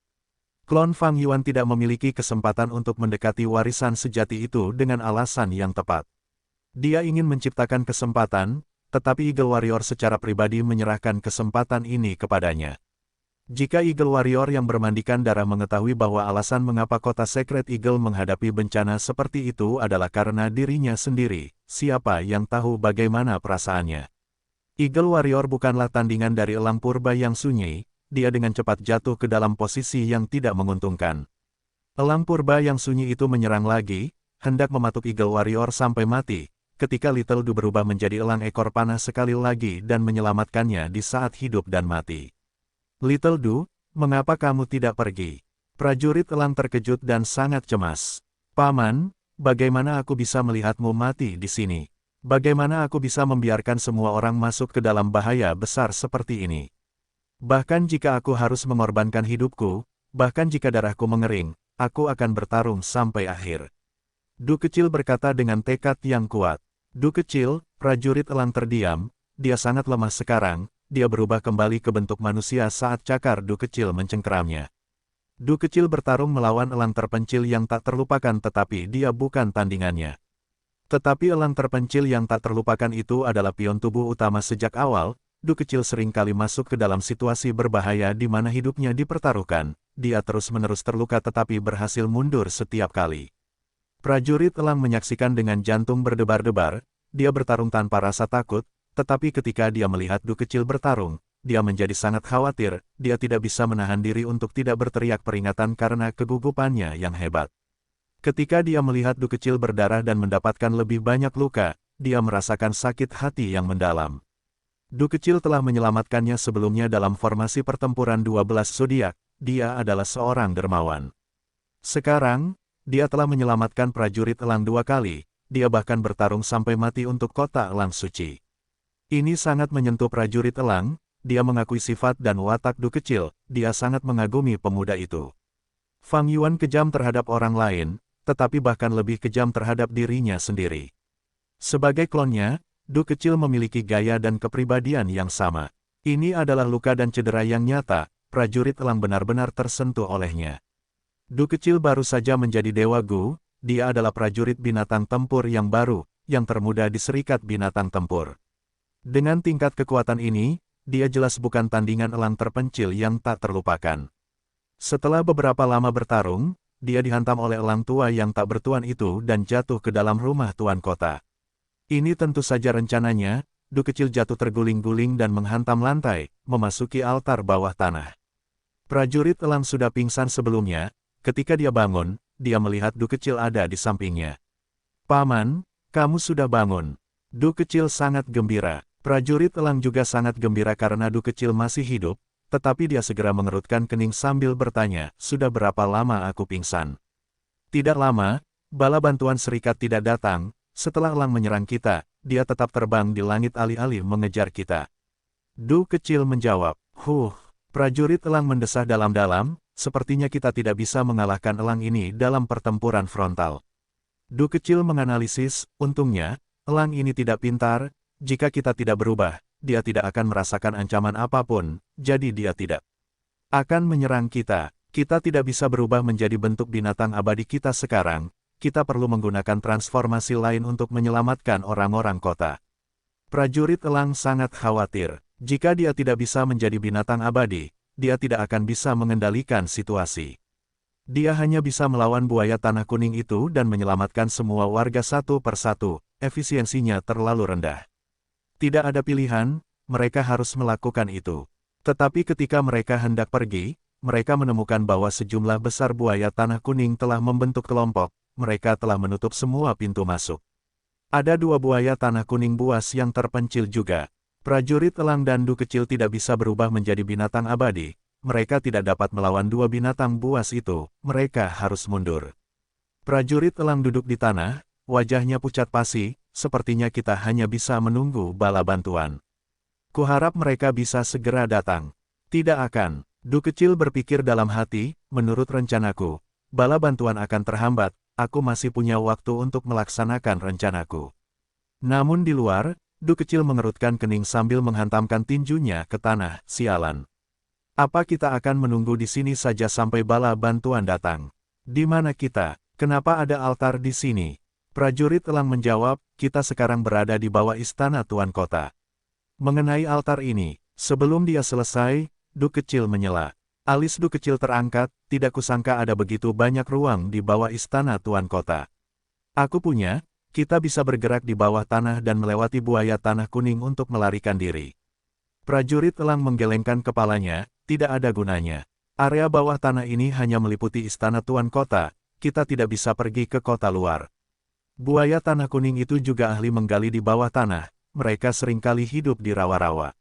Klon Fang Yuan tidak memiliki kesempatan untuk mendekati warisan sejati itu dengan alasan yang tepat. Dia ingin menciptakan kesempatan, tetapi Eagle Warrior secara pribadi menyerahkan kesempatan ini kepadanya. Jika Eagle Warrior yang bermandikan darah mengetahui bahwa alasan mengapa kota Secret Eagle menghadapi bencana seperti itu adalah karena dirinya sendiri, siapa yang tahu bagaimana perasaannya. Eagle Warrior bukanlah tandingan dari elang purba yang sunyi, dia dengan cepat jatuh ke dalam posisi yang tidak menguntungkan. Elang purba yang sunyi itu menyerang lagi, hendak mematuk Eagle Warrior sampai mati, ketika Little Du berubah menjadi elang ekor panah sekali lagi dan menyelamatkannya di saat hidup dan mati. Little Du, mengapa kamu tidak pergi? Prajurit elang terkejut dan sangat cemas. Paman, bagaimana aku bisa melihatmu mati di sini? Bagaimana aku bisa membiarkan semua orang masuk ke dalam bahaya besar seperti ini? Bahkan jika aku harus mengorbankan hidupku, bahkan jika darahku mengering, aku akan bertarung sampai akhir. Du kecil berkata dengan tekad yang kuat. Du kecil, prajurit elang terdiam, dia sangat lemah sekarang. Dia berubah kembali ke bentuk manusia saat cakar Du kecil mencengkeramnya. Du kecil bertarung melawan elang terpencil yang tak terlupakan tetapi dia bukan tandingannya. Tetapi elang terpencil yang tak terlupakan itu adalah pion tubuh utama sejak awal. Du kecil seringkali masuk ke dalam situasi berbahaya di mana hidupnya dipertaruhkan. Dia terus-menerus terluka tetapi berhasil mundur setiap kali. Prajurit elang menyaksikan dengan jantung berdebar-debar, dia bertarung tanpa rasa takut. Tetapi ketika dia melihat Du kecil bertarung, dia menjadi sangat khawatir, dia tidak bisa menahan diri untuk tidak berteriak peringatan karena kegugupannya yang hebat. Ketika dia melihat Du kecil berdarah dan mendapatkan lebih banyak luka, dia merasakan sakit hati yang mendalam. Du kecil telah menyelamatkannya sebelumnya dalam formasi pertempuran 12 zodiak, dia adalah seorang dermawan. Sekarang, dia telah menyelamatkan prajurit elang 2 kali, dia bahkan bertarung sampai mati untuk kota elang suci. Ini sangat menyentuh prajurit elang, dia mengakui sifat dan watak Du kecil, dia sangat mengagumi pemuda itu. Fang Yuan kejam terhadap orang lain, tetapi bahkan lebih kejam terhadap dirinya sendiri. Sebagai klonnya, Du kecil memiliki gaya dan kepribadian yang sama. Ini adalah luka dan cedera yang nyata, prajurit elang benar-benar tersentuh olehnya. Du kecil baru saja menjadi Dewa Gu, dia adalah prajurit binatang tempur yang baru, yang termuda di serikat binatang tempur. Dengan tingkat kekuatan ini, dia jelas bukan tandingan elang terpencil yang tak terlupakan. Setelah beberapa lama bertarung, dia dihantam oleh elang tua yang tak bertuan itu dan jatuh ke dalam rumah tuan kota. Ini tentu saja rencananya, Du kecil jatuh terguling-guling dan menghantam lantai, memasuki altar bawah tanah. Prajurit elang sudah pingsan sebelumnya, ketika dia bangun, dia melihat Du kecil ada di sampingnya. "Paman, kamu sudah bangun." Du kecil sangat gembira. Prajurit elang juga sangat gembira karena Du kecil masih hidup, tetapi dia segera mengerutkan kening sambil bertanya, "Sudah berapa lama aku pingsan?" "Tidak lama, bala bantuan serikat tidak datang, setelah elang menyerang kita, dia tetap terbang di langit alih-alih mengejar kita." Du kecil menjawab, prajurit elang mendesah dalam-dalam, sepertinya kita tidak bisa mengalahkan elang ini dalam pertempuran frontal. Du kecil menganalisis, untungnya, elang ini tidak pintar, jika kita tidak berubah, dia tidak akan merasakan ancaman apapun, jadi dia tidak akan menyerang kita. Kita tidak bisa berubah menjadi bentuk binatang abadi kita sekarang, kita perlu menggunakan transformasi lain untuk menyelamatkan orang-orang kota. Prajurit elang sangat khawatir, jika dia tidak bisa menjadi binatang abadi, dia tidak akan bisa mengendalikan situasi. Dia hanya bisa melawan buaya tanah kuning itu dan menyelamatkan semua warga satu persatu, efisiensinya terlalu rendah. Tidak ada pilihan, mereka harus melakukan itu. Tetapi ketika mereka hendak pergi, mereka menemukan bahwa sejumlah besar buaya tanah kuning telah membentuk kelompok, mereka telah menutup semua pintu masuk. Ada 2 buaya tanah kuning buas yang terpencil juga. Prajurit elang dan Du kecil tidak bisa berubah menjadi binatang abadi, mereka tidak dapat melawan 2 binatang buas itu, mereka harus mundur. Prajurit elang duduk di tanah, wajahnya pucat pasi, sepertinya kita hanya bisa menunggu bala bantuan. Kuharap mereka bisa segera datang. Tidak akan. Du kecil berpikir dalam hati, menurut rencanaku, bala bantuan akan terhambat, aku masih punya waktu untuk melaksanakan rencanaku. Namun di luar, Du kecil mengerutkan kening sambil menghantamkan tinjunya ke tanah, sialan. Apa kita akan menunggu di sini saja sampai bala bantuan datang? Di mana kita? Kenapa ada altar di sini? Prajurit elang menjawab, kita sekarang berada di bawah istana tuan kota. Mengenai altar ini, sebelum dia selesai, Du kecil menyela. Alis Du kecil terangkat, tidak kusangka ada begitu banyak ruang di bawah istana tuan kota. Aku punya, kita bisa bergerak di bawah tanah dan melewati buaya tanah kuning untuk melarikan diri. Prajurit elang menggelengkan kepalanya, tidak ada gunanya. Area bawah tanah ini hanya meliputi istana tuan kota, kita tidak bisa pergi ke kota luar. Buaya tanah kuning itu juga ahli menggali di bawah tanah, mereka seringkali hidup di rawa-rawa.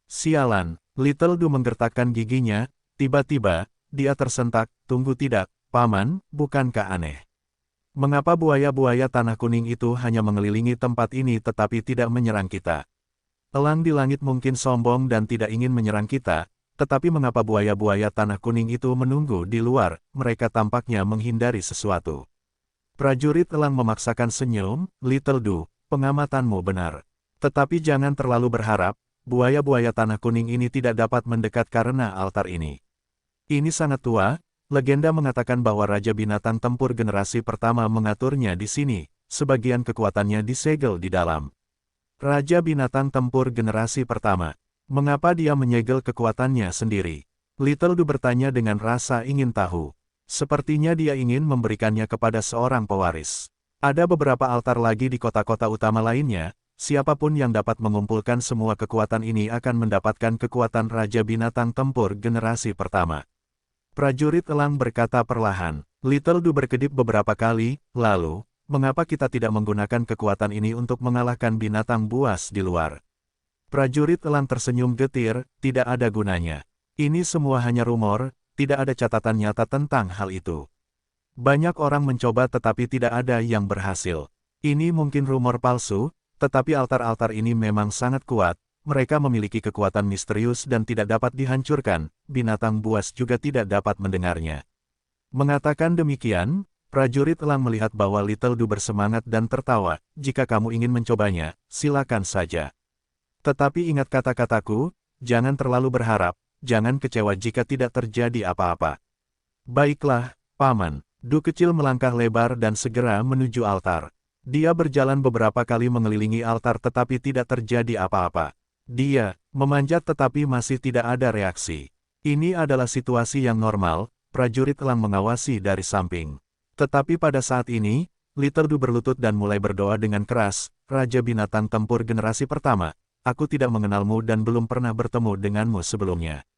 Sialan, Little Du menggertakkan giginya, tiba-tiba, dia tersentak, tunggu tidak, paman, bukankah aneh? Mengapa buaya-buaya tanah kuning itu hanya mengelilingi tempat ini tetapi tidak menyerang kita? Elang di langit mungkin sombong dan tidak ingin menyerang kita, tetapi mengapa buaya-buaya tanah kuning itu menunggu di luar, mereka tampaknya menghindari sesuatu. Prajurit elang memaksakan senyum, Little Du, pengamatanmu benar. Tetapi jangan terlalu berharap, buaya-buaya tanah kuning ini tidak dapat mendekat karena altar ini. Ini sangat tua, legenda mengatakan bahwa Raja Binatang Tempur generasi pertama mengaturnya di sini, sebagian kekuatannya disegel di dalam. Raja Binatang Tempur generasi pertama. Mengapa dia menyegel kekuatannya sendiri? Little Du bertanya dengan rasa ingin tahu. Sepertinya dia ingin memberikannya kepada seorang pewaris. Ada beberapa altar lagi di kota-kota utama lainnya, siapapun yang dapat mengumpulkan semua kekuatan ini akan mendapatkan kekuatan Raja Binatang Tempur generasi pertama. Prajurit elang berkata perlahan. Little Du berkedip beberapa kali, lalu, mengapa kita tidak menggunakan kekuatan ini untuk mengalahkan binatang buas di luar? Prajurit elang tersenyum getir, tidak ada gunanya. Ini semua hanya rumor, tidak ada catatan nyata tentang hal itu. Banyak orang mencoba tetapi tidak ada yang berhasil. Ini mungkin rumor palsu, tetapi altar-altar ini memang sangat kuat, mereka memiliki kekuatan misterius dan tidak dapat dihancurkan, binatang buas juga tidak dapat mendengarnya. Mengatakan demikian, prajurit elang melihat bahwa Little Du bersemangat dan tertawa. Jika kamu ingin mencobanya, silakan saja. Tetapi ingat kata-kataku, jangan terlalu berharap, jangan kecewa jika tidak terjadi apa-apa. Baiklah, Paman. Du kecil melangkah lebar dan segera menuju altar. Dia berjalan beberapa kali mengelilingi altar tetapi tidak terjadi apa-apa. Dia memanjat tetapi masih tidak ada reaksi. Ini adalah situasi yang normal, prajurit elang mengawasi dari samping. Tetapi pada saat ini, Little Du berlutut dan mulai berdoa dengan keras, Raja Binatang Tempur generasi pertama, aku tidak mengenalmu dan belum pernah bertemu denganmu sebelumnya.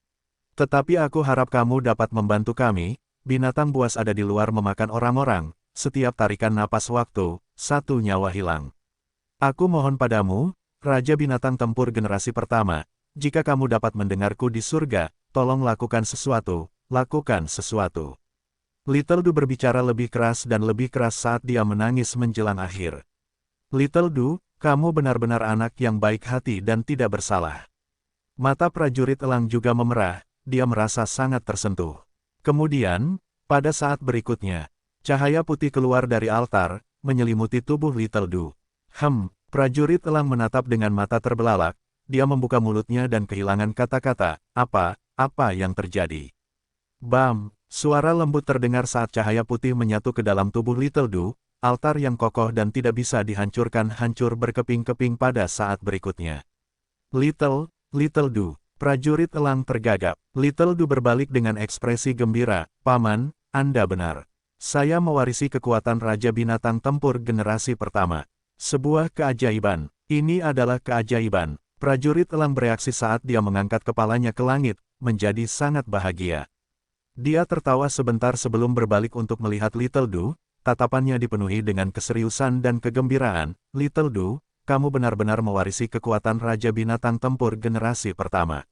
Tetapi aku harap kamu dapat membantu kami, binatang buas ada di luar memakan orang-orang, setiap tarikan napas waktu, satu nyawa hilang. Aku mohon padamu, Raja Binatang Tempur generasi pertama, jika kamu dapat mendengarku di surga, tolong lakukan sesuatu, lakukan sesuatu. Little Du berbicara lebih keras dan lebih keras saat dia menangis menjelang akhir. Little Du, kamu benar-benar anak yang baik hati dan tidak bersalah. Mata prajurit elang juga memerah, dia merasa sangat tersentuh. Kemudian, pada saat berikutnya, cahaya putih keluar dari altar, menyelimuti tubuh Little Du. Prajurit elang menatap dengan mata terbelalak, dia membuka mulutnya dan kehilangan kata-kata, apa yang terjadi? Bam! Suara lembut terdengar saat cahaya putih menyatu ke dalam tubuh Little Du, altar yang kokoh dan tidak bisa dihancurkan hancur berkeping-keping pada saat berikutnya. Little Du, prajurit elang tergagap. Little Du berbalik dengan ekspresi gembira, Paman, Anda benar. Saya mewarisi kekuatan Raja Binatang Tempur generasi pertama. Sebuah keajaiban. Ini adalah keajaiban. Prajurit elang bereaksi saat dia mengangkat kepalanya ke langit, menjadi sangat bahagia. Dia tertawa sebentar sebelum berbalik untuk melihat Little Du, tatapannya dipenuhi dengan keseriusan dan kegembiraan. Little Du, kamu benar-benar mewarisi kekuatan Raja Binatang Tempur generasi pertama.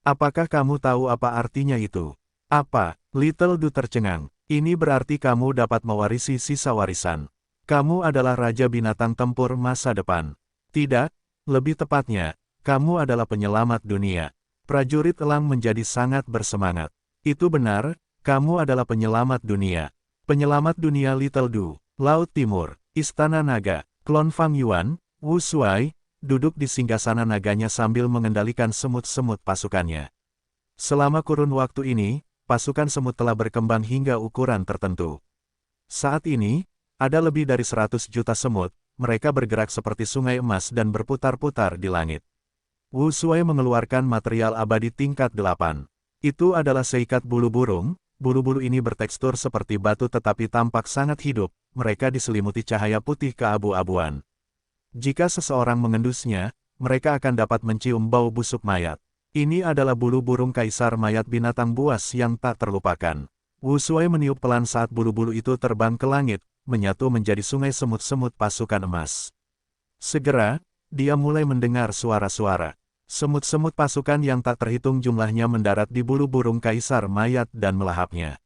Apakah kamu tahu apa artinya itu? Apa? Little Du tercengang. Ini berarti kamu dapat mewarisi sisa warisan. Kamu adalah Raja Binatang Tempur masa depan. Tidak, lebih tepatnya, kamu adalah penyelamat dunia. Prajurit elang menjadi sangat bersemangat. Itu benar, kamu adalah penyelamat dunia. Penyelamat dunia Little Du. Laut Timur, Istana Naga, klon Fang Yuan, Wu Shuai, duduk di singgasana naganya sambil mengendalikan semut-semut pasukannya. Selama kurun waktu ini, pasukan semut telah berkembang hingga ukuran tertentu. Saat ini, ada lebih dari 100 juta semut, mereka bergerak seperti sungai emas dan berputar-putar di langit. Wu Shuai mengeluarkan material abadi tingkat 8. Itu adalah seikat bulu burung, bulu-bulu ini bertekstur seperti batu tetapi tampak sangat hidup, mereka diselimuti cahaya putih keabu-abuan. Jika seseorang mengendusnya, mereka akan dapat mencium bau busuk mayat. Ini adalah bulu burung kaisar mayat binatang buas yang tak terlupakan. Wu Shuai meniup pelan saat bulu-bulu itu terbang ke langit, menyatu menjadi sungai semut-semut pasukan emas. Segera, dia mulai mendengar suara-suara. Semut-semut pasukan yang tak terhitung jumlahnya mendarat di bulu burung kaisar mayat dan melahapnya.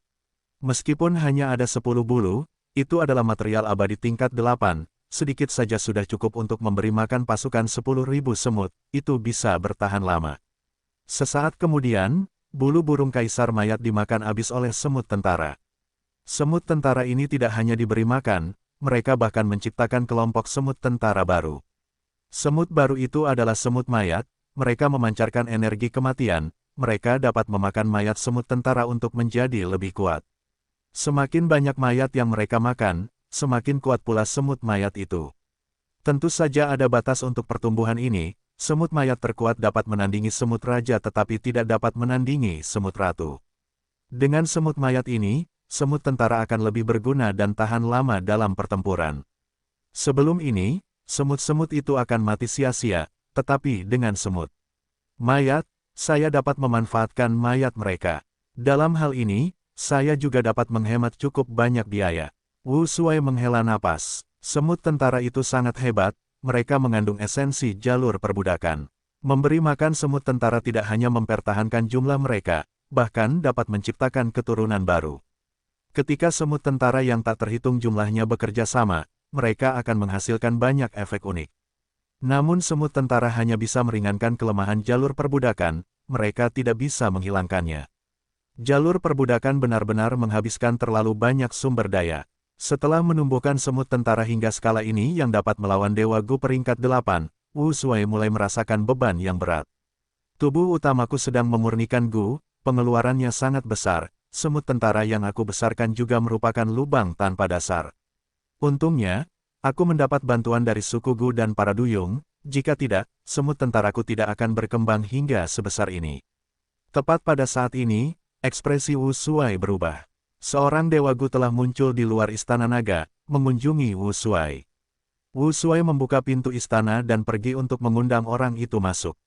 Meskipun hanya ada 10 bulu, itu adalah material abadi tingkat 8, sedikit saja sudah cukup untuk memberi makan pasukan 10.000 semut, itu bisa bertahan lama. Sesaat kemudian, bulu burung kaisar mayat dimakan habis oleh semut tentara. Semut tentara ini tidak hanya diberi makan, mereka bahkan menciptakan kelompok semut tentara baru. Semut baru itu adalah semut mayat, mereka memancarkan energi kematian, mereka dapat memakan mayat semut tentara untuk menjadi lebih kuat. Semakin banyak mayat yang mereka makan, semakin kuat pula semut mayat itu. Tentu saja ada batas untuk pertumbuhan ini, semut mayat terkuat dapat menandingi semut raja tetapi tidak dapat menandingi semut ratu. Dengan semut mayat ini, semut tentara akan lebih berguna dan tahan lama dalam pertempuran. Sebelum ini, semut-semut itu akan mati sia-sia, tetapi dengan semut mayat, saya dapat memanfaatkan mayat mereka. Dalam hal ini, saya juga dapat menghemat cukup banyak biaya. Wu Shuai menghela napas. Semut tentara itu sangat hebat, mereka mengandung esensi jalur perbudakan. Memberi makan semut tentara tidak hanya mempertahankan jumlah mereka, bahkan dapat menciptakan keturunan baru. Ketika semut tentara yang tak terhitung jumlahnya bekerja sama, mereka akan menghasilkan banyak efek unik. Namun semut tentara hanya bisa meringankan kelemahan jalur perbudakan, mereka tidak bisa menghilangkannya. Jalur perbudakan benar-benar menghabiskan terlalu banyak sumber daya. Setelah menumbuhkan semut tentara hingga skala ini yang dapat melawan Dewa Gu peringkat 8, Wu Shuai mulai merasakan beban yang berat. Tubuh utamaku sedang memurnikan Gu, pengeluarannya sangat besar, semut tentara yang aku besarkan juga merupakan lubang tanpa dasar. Untungnya, aku mendapat bantuan dari suku Gu dan para duyung, jika tidak, semut tentaraku tidak akan berkembang hingga sebesar ini. Tepat pada saat ini, ekspresi Wu Shuai berubah. Seorang Dewa Gu telah muncul di luar Istana Naga, mengunjungi Wu Shuai. Wu Shuai membuka pintu istana dan pergi untuk mengundang orang itu masuk.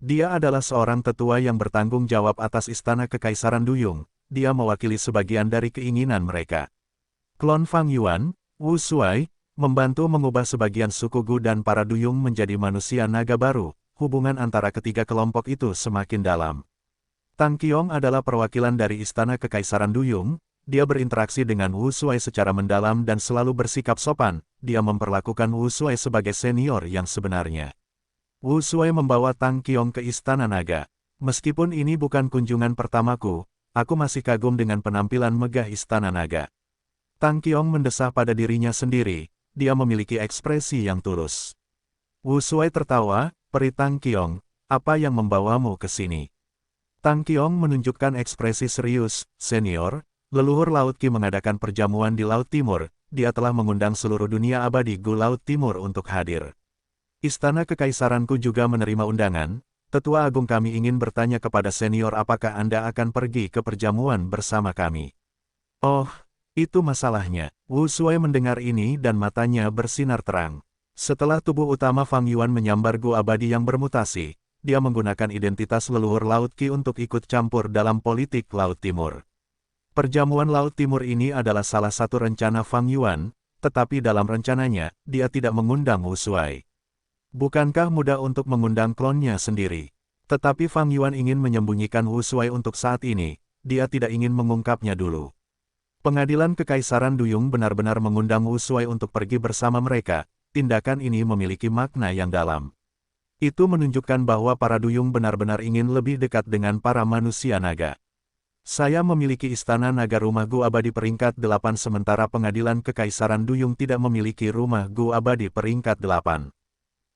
Dia adalah seorang tetua yang bertanggung jawab atas Istana Kekaisaran Duyung, dia mewakili sebagian dari keinginan mereka. Klon Fang Yuan, Wu Shuai, membantu mengubah sebagian suku Gu dan para duyung menjadi manusia naga baru, hubungan antara ketiga kelompok itu semakin dalam. Tang Qiong adalah perwakilan dari Istana Kekaisaran Duyung, dia berinteraksi dengan Wu Shuai secara mendalam dan selalu bersikap sopan, dia memperlakukan Wu Shuai sebagai senior yang sebenarnya. Wu Shuai membawa Tang Qiong ke Istana Naga. Meskipun ini bukan kunjungan pertamaku, aku masih kagum dengan penampilan megah Istana Naga. Tang Qiong mendesah pada dirinya sendiri, dia memiliki ekspresi yang tulus. Wu Shuai tertawa, "Peri Tang Qiong, apa yang membawamu ke sini?" Tang Qiong menunjukkan ekspresi serius, "Senior, leluhur Laut Qi mengadakan perjamuan di Laut Timur, dia telah mengundang seluruh dunia abadi Gu Laut Timur untuk hadir. Istana Kekaisaranku juga menerima undangan, Tetua Agung kami ingin bertanya kepada senior apakah Anda akan pergi ke perjamuan bersama kami." "Oh, itu masalahnya." Wu Shuai mendengar ini dan matanya bersinar terang. Setelah tubuh utama Fang Yuan menyambar Gu abadi yang bermutasi, dia menggunakan identitas leluhur Laut Qi untuk ikut campur dalam politik Laut Timur. Perjamuan Laut Timur ini adalah salah satu rencana Fang Yuan, tetapi dalam rencananya, dia tidak mengundang Wu Shuai. Bukankah mudah untuk mengundang klonnya sendiri? Tetapi Fang Yuan ingin menyembunyikan Wu Shuai untuk saat ini, dia tidak ingin mengungkapnya dulu. Pengadilan Kekaisaran Duyung benar-benar mengundang Wu Shuai untuk pergi bersama mereka, tindakan ini memiliki makna yang dalam. Itu menunjukkan bahwa para duyung benar-benar ingin lebih dekat dengan para manusia naga. Saya memiliki Istana Naga Rumah Gu Abadi peringkat 8 sementara Pengadilan Kekaisaran Duyung tidak memiliki Rumah Gu Abadi peringkat 8.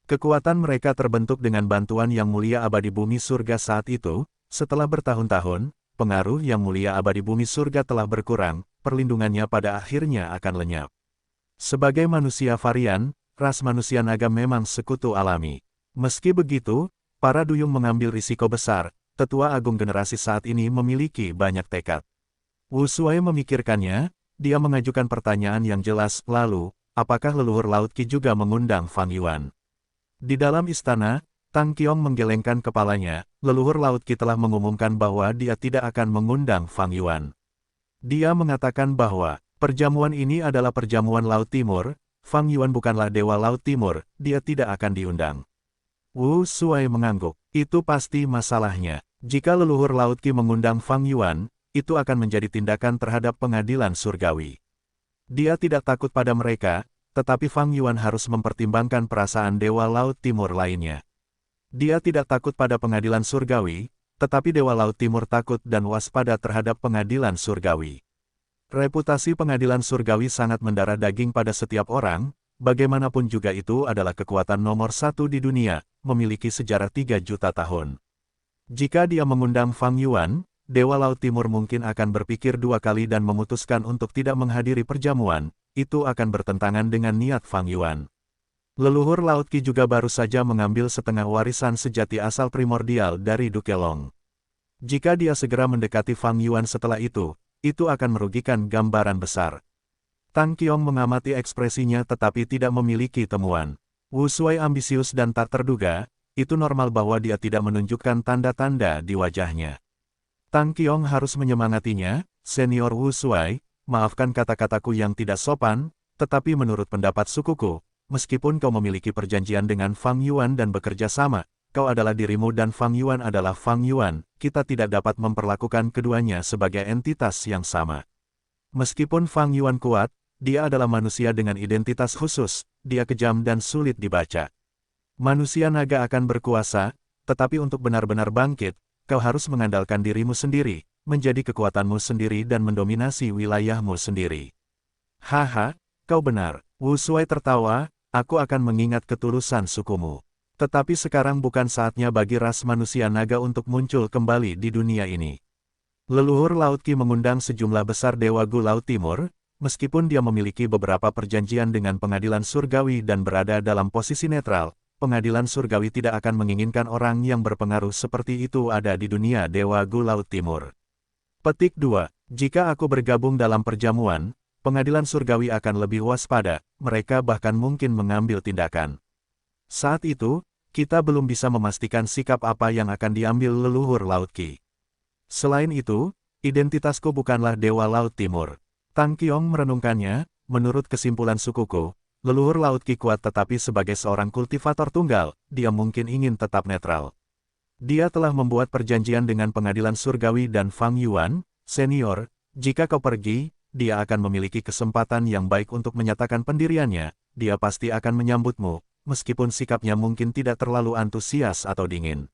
Kekuatan mereka terbentuk dengan bantuan Yang Mulia Abadi Bumi Surga saat itu, setelah bertahun-tahun, pengaruh Yang Mulia Abadi Bumi Surga telah berkurang, perlindungannya pada akhirnya akan lenyap. Sebagai manusia varian, ras manusia naga memang sekutu alami. Meski begitu, para duyung mengambil risiko besar, Tetua Agung generasi saat ini memiliki banyak tekad. Wu Shuai memikirkannya, dia mengajukan pertanyaan yang jelas, lalu, apakah leluhur Laut Qi juga mengundang Fang Yuan? Di dalam istana, Tang Qiong menggelengkan kepalanya, leluhur Laut Qi telah mengumumkan bahwa dia tidak akan mengundang Fang Yuan. Dia mengatakan bahwa, perjamuan ini adalah perjamuan Laut Timur, Fang Yuan bukanlah Dewa Laut Timur, dia tidak akan diundang. Wu Shuai mengangguk, itu pasti masalahnya. Jika leluhur Laut Qi mengundang Fang Yuan, itu akan menjadi tindakan terhadap pengadilan surgawi. Dia tidak takut pada mereka, tetapi Fang Yuan harus mempertimbangkan perasaan Dewa Laut Timur lainnya. Dia tidak takut pada pengadilan surgawi, tetapi Dewa Laut Timur takut dan waspada terhadap pengadilan surgawi. Reputasi pengadilan surgawi sangat mendarah daging pada setiap orang, bagaimanapun juga itu adalah kekuatan nomor satu di dunia, memiliki sejarah 3 juta tahun. Jika dia mengundang Fang Yuan, Dewa Laut Timur mungkin akan berpikir 2 kali dan memutuskan untuk tidak menghadiri perjamuan, itu akan bertentangan dengan niat Fang Yuan. Leluhur Laut Qi juga baru saja mengambil setengah warisan sejati asal primordial dari Dukelong. Jika dia segera mendekati Fang Yuan setelah itu akan merugikan gambaran besar. Tang Qiong mengamati ekspresinya tetapi tidak memiliki temuan. Wu Shuai ambisius dan tak terduga, itu normal bahwa dia tidak menunjukkan tanda-tanda di wajahnya. Tang Qiong harus menyemangatinya, "Senior Wu Shuai, maafkan kata-kataku yang tidak sopan, tetapi menurut pendapat sukuku, meskipun kau memiliki perjanjian dengan Fang Yuan dan bekerja sama, kau adalah dirimu dan Fang Yuan adalah Fang Yuan, kita tidak dapat memperlakukan keduanya sebagai entitas yang sama. Meskipun Fang Yuan kuat, dia adalah manusia dengan identitas khusus, dia kejam dan sulit dibaca. Manusia naga akan berkuasa, tetapi untuk benar-benar bangkit, kau harus mengandalkan dirimu sendiri, menjadi kekuatanmu sendiri dan mendominasi wilayahmu sendiri. Haha, kau benar. Wu Shuai tertawa, aku akan mengingat ketulusan sukumu. Tetapi sekarang bukan saatnya bagi ras manusia naga untuk muncul kembali di dunia ini. Leluhur Laut Qi mengundang sejumlah besar Dewa Gu Laut Timur, meskipun dia memiliki beberapa perjanjian dengan pengadilan surgawi dan berada dalam posisi netral, pengadilan surgawi tidak akan menginginkan orang yang berpengaruh seperti itu ada di dunia Dewa Gu Laut Timur. Petik 2. Jika aku bergabung dalam perjamuan, pengadilan surgawi akan lebih waspada, mereka bahkan mungkin mengambil tindakan. Saat itu, kita belum bisa memastikan sikap apa yang akan diambil leluhur Laut Qi. Selain itu, identitasku bukanlah Dewa Laut Timur. Tang Qiong merenungkannya, menurut kesimpulan sukuku, leluhur Laut Qi kuat tetapi sebagai seorang kultivator tunggal, dia mungkin ingin tetap netral. Dia telah membuat perjanjian dengan pengadilan surgawi dan Fang Yuan, senior, jika kau pergi, dia akan memiliki kesempatan yang baik untuk menyatakan pendiriannya, dia pasti akan menyambutmu, meskipun sikapnya mungkin tidak terlalu antusias atau dingin.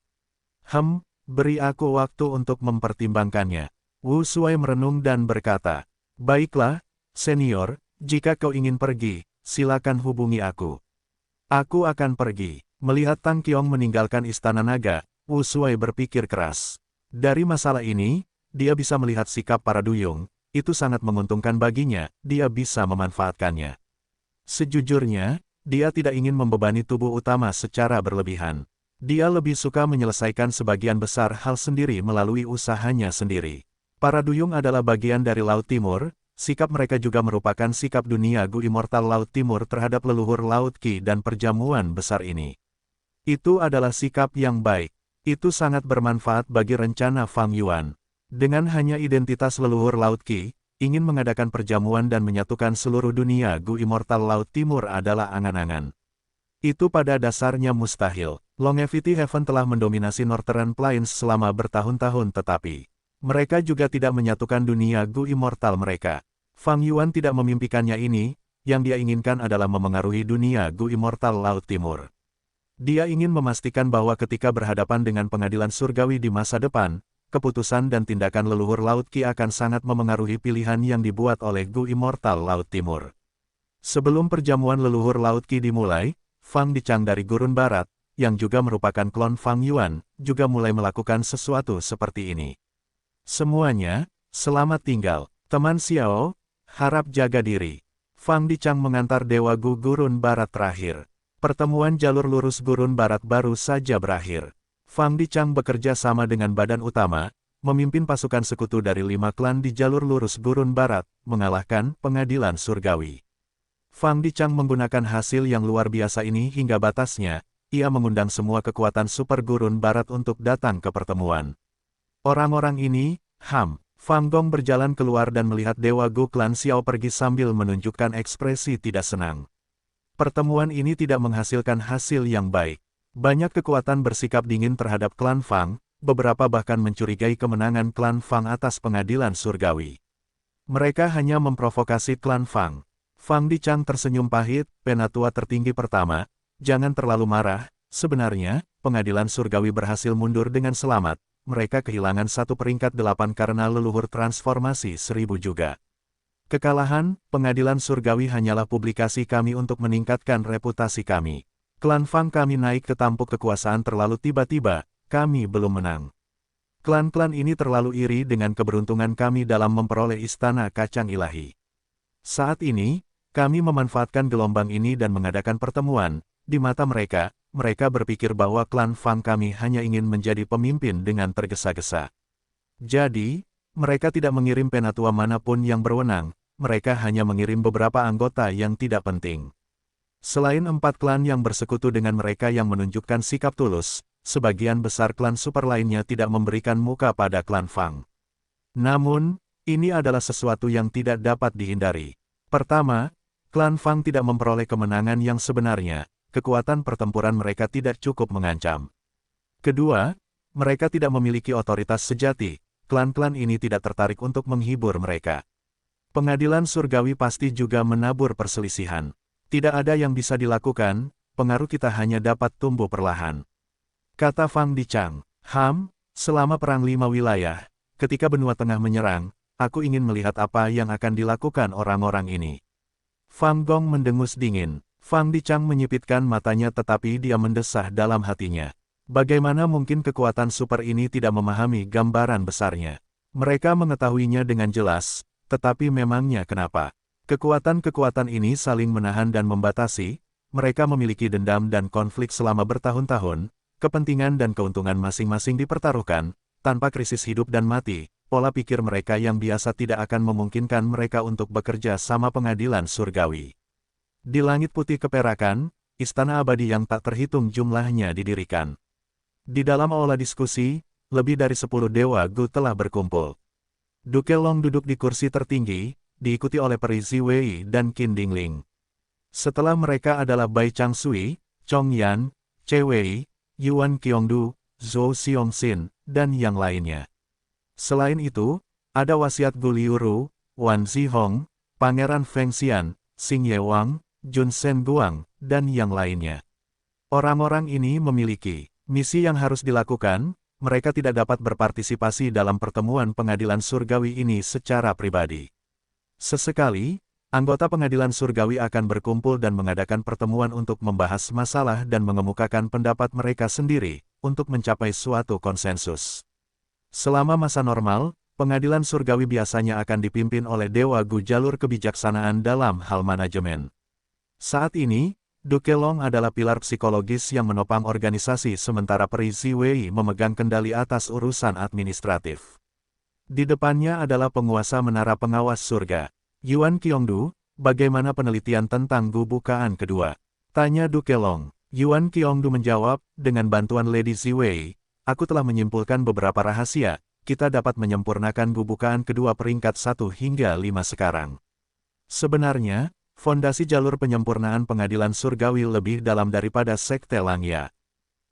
Beri aku waktu untuk mempertimbangkannya. Wu Shuai merenung dan berkata, baiklah, senior, jika kau ingin pergi, silakan hubungi aku. Aku akan pergi. Melihat Tang Qiong meninggalkan istana naga, Wu Shuai berpikir keras. Dari masalah ini, dia bisa melihat sikap para duyung, itu sangat menguntungkan baginya, dia bisa memanfaatkannya. Sejujurnya, dia tidak ingin membebani tubuh utama secara berlebihan. Dia lebih suka menyelesaikan sebagian besar hal sendiri melalui usahanya sendiri. Para duyung adalah bagian dari Laut Timur, sikap mereka juga merupakan sikap dunia Gu Immortal Laut Timur terhadap leluhur Laut Qi dan perjamuan besar ini. Itu adalah sikap yang baik. Itu sangat bermanfaat bagi rencana Fang Yuan. Dengan hanya identitas leluhur Laut Qi, ingin mengadakan perjamuan dan menyatukan seluruh dunia Gu Immortal Laut Timur adalah angan-angan. Itu pada dasarnya mustahil. Longevity Heaven telah mendominasi Northern Plains selama bertahun-tahun tetapi mereka juga tidak menyatukan dunia Gu Immortal mereka. Fang Yuan tidak memimpikannya ini, yang dia inginkan adalah memengaruhi dunia Gu Immortal Laut Timur. Dia ingin memastikan bahwa ketika berhadapan dengan pengadilan surgawi di masa depan, keputusan dan tindakan leluhur Laut Qi akan sangat memengaruhi pilihan yang dibuat oleh Gu Immortal Laut Timur. Sebelum perjamuan leluhur Laut Qi dimulai, Fang Dicang dari Gurun Barat, yang juga merupakan klon Fang Yuan, juga mulai melakukan sesuatu seperti ini. Semuanya, selamat tinggal, teman Xiao, harap jaga diri. Fang Dicang mengantar Dewa Gu Gurun Barat terakhir. Pertemuan jalur lurus Gurun Barat baru saja berakhir. Fang Dicang bekerja sama dengan badan utama, memimpin pasukan sekutu dari 5 klan di jalur lurus Gurun Barat, mengalahkan pengadilan surgawi. Fang Dicang menggunakan hasil yang luar biasa ini hingga batasnya, ia mengundang semua kekuatan super Gurun Barat untuk datang ke pertemuan. Orang-orang ini, Fang Gong berjalan keluar dan melihat Dewa Gu klan Xiao pergi sambil menunjukkan ekspresi tidak senang. Pertemuan ini tidak menghasilkan hasil yang baik. Banyak kekuatan bersikap dingin terhadap klan Fang, beberapa bahkan mencurigai kemenangan klan Fang atas pengadilan surgawi. Mereka hanya memprovokasi klan Fang. Fang Dicang tersenyum pahit, penatua tertinggi pertama, jangan terlalu marah, sebenarnya, pengadilan surgawi berhasil mundur dengan selamat, mereka kehilangan 1 peringkat 8 karena leluhur transformasi 1000 juga. Kekalahan, pengadilan surgawi hanyalah publikasi kami untuk meningkatkan reputasi kami. Klan Fang kami naik ke tampuk kekuasaan terlalu tiba-tiba, kami belum menang. Klan-klan ini terlalu iri dengan keberuntungan kami dalam memperoleh istana kacang ilahi. Saat ini, kami memanfaatkan gelombang ini dan mengadakan pertemuan. Di mata mereka, mereka berpikir bahwa klan Fang kami hanya ingin menjadi pemimpin dengan tergesa-gesa. Jadi, mereka tidak mengirim penatua manapun yang berwenang, mereka hanya mengirim beberapa anggota yang tidak penting. Selain 4 klan yang bersekutu dengan mereka yang menunjukkan sikap tulus, sebagian besar klan super lainnya tidak memberikan muka pada klan Fang. Namun, ini adalah sesuatu yang tidak dapat dihindari. Pertama, klan Fang tidak memperoleh kemenangan yang sebenarnya, kekuatan pertempuran mereka tidak cukup mengancam. Kedua, mereka tidak memiliki otoritas sejati, klan-klan ini tidak tertarik untuk menghibur mereka. Pengadilan surgawi pasti juga menabur perselisihan. Tidak ada yang bisa dilakukan, pengaruh kita hanya dapat tumbuh perlahan. Kata Fang Dichang. Selama Perang Lima Wilayah, ketika benua tengah menyerang, aku ingin melihat apa yang akan dilakukan orang-orang ini. Fang Gong mendengus dingin. Fang Dichang menyipitkan matanya tetapi dia mendesah dalam hatinya. Bagaimana mungkin kekuatan super ini tidak memahami gambaran besarnya? Mereka mengetahuinya dengan jelas, tetapi memangnya kenapa? Kekuatan-kekuatan ini saling menahan dan membatasi, mereka memiliki dendam dan konflik selama bertahun-tahun, kepentingan dan keuntungan masing-masing dipertaruhkan, tanpa krisis hidup dan mati, pola pikir mereka yang biasa tidak akan memungkinkan mereka untuk bekerja sama pengadilan surgawi. Di langit putih keperakan, istana abadi yang tak terhitung jumlahnya didirikan. Di dalam aula diskusi, lebih dari 10 dewa Gu telah berkumpul. Duke Long duduk di kursi tertinggi, diikuti oleh Peri Ziwei dan Qin Dingling. Setelah mereka adalah Bai Changsui, Chong Yan, Che Wei, Yuan Qiongdu, Zhou Xiongxin, dan yang lainnya. Selain itu, ada wasiat Gu Liuru, Wan Zihong, Pangeran Feng Xian, Xing Ye Wang, Jun Shen Guang, dan yang lainnya. Orang-orang ini memiliki misi yang harus dilakukan, mereka tidak dapat berpartisipasi dalam pertemuan pengadilan surgawi ini secara pribadi. Sesekali, anggota pengadilan surgawi akan berkumpul dan mengadakan pertemuan untuk membahas masalah dan mengemukakan pendapat mereka sendiri, untuk mencapai suatu konsensus. Selama masa normal, pengadilan surgawi biasanya akan dipimpin oleh Dewa Gu jalur kebijaksanaan dalam hal manajemen. Saat ini, Duke Long adalah pilar psikologis yang menopang organisasi sementara Peri Ziwei memegang kendali atas urusan administratif. Di depannya adalah penguasa menara pengawas surga. Yuan Qiongdu, bagaimana penelitian tentang Gu bukaan kedua? Tanya Duke Long. Yuan Qiongdu menjawab, dengan bantuan Lady Ziwei, aku telah menyimpulkan beberapa rahasia, kita dapat menyempurnakan Gu bukaan kedua peringkat 1 hingga 5 sekarang. Sebenarnya, fondasi jalur penyempurnaan pengadilan surgawi lebih dalam daripada Sekte Langya.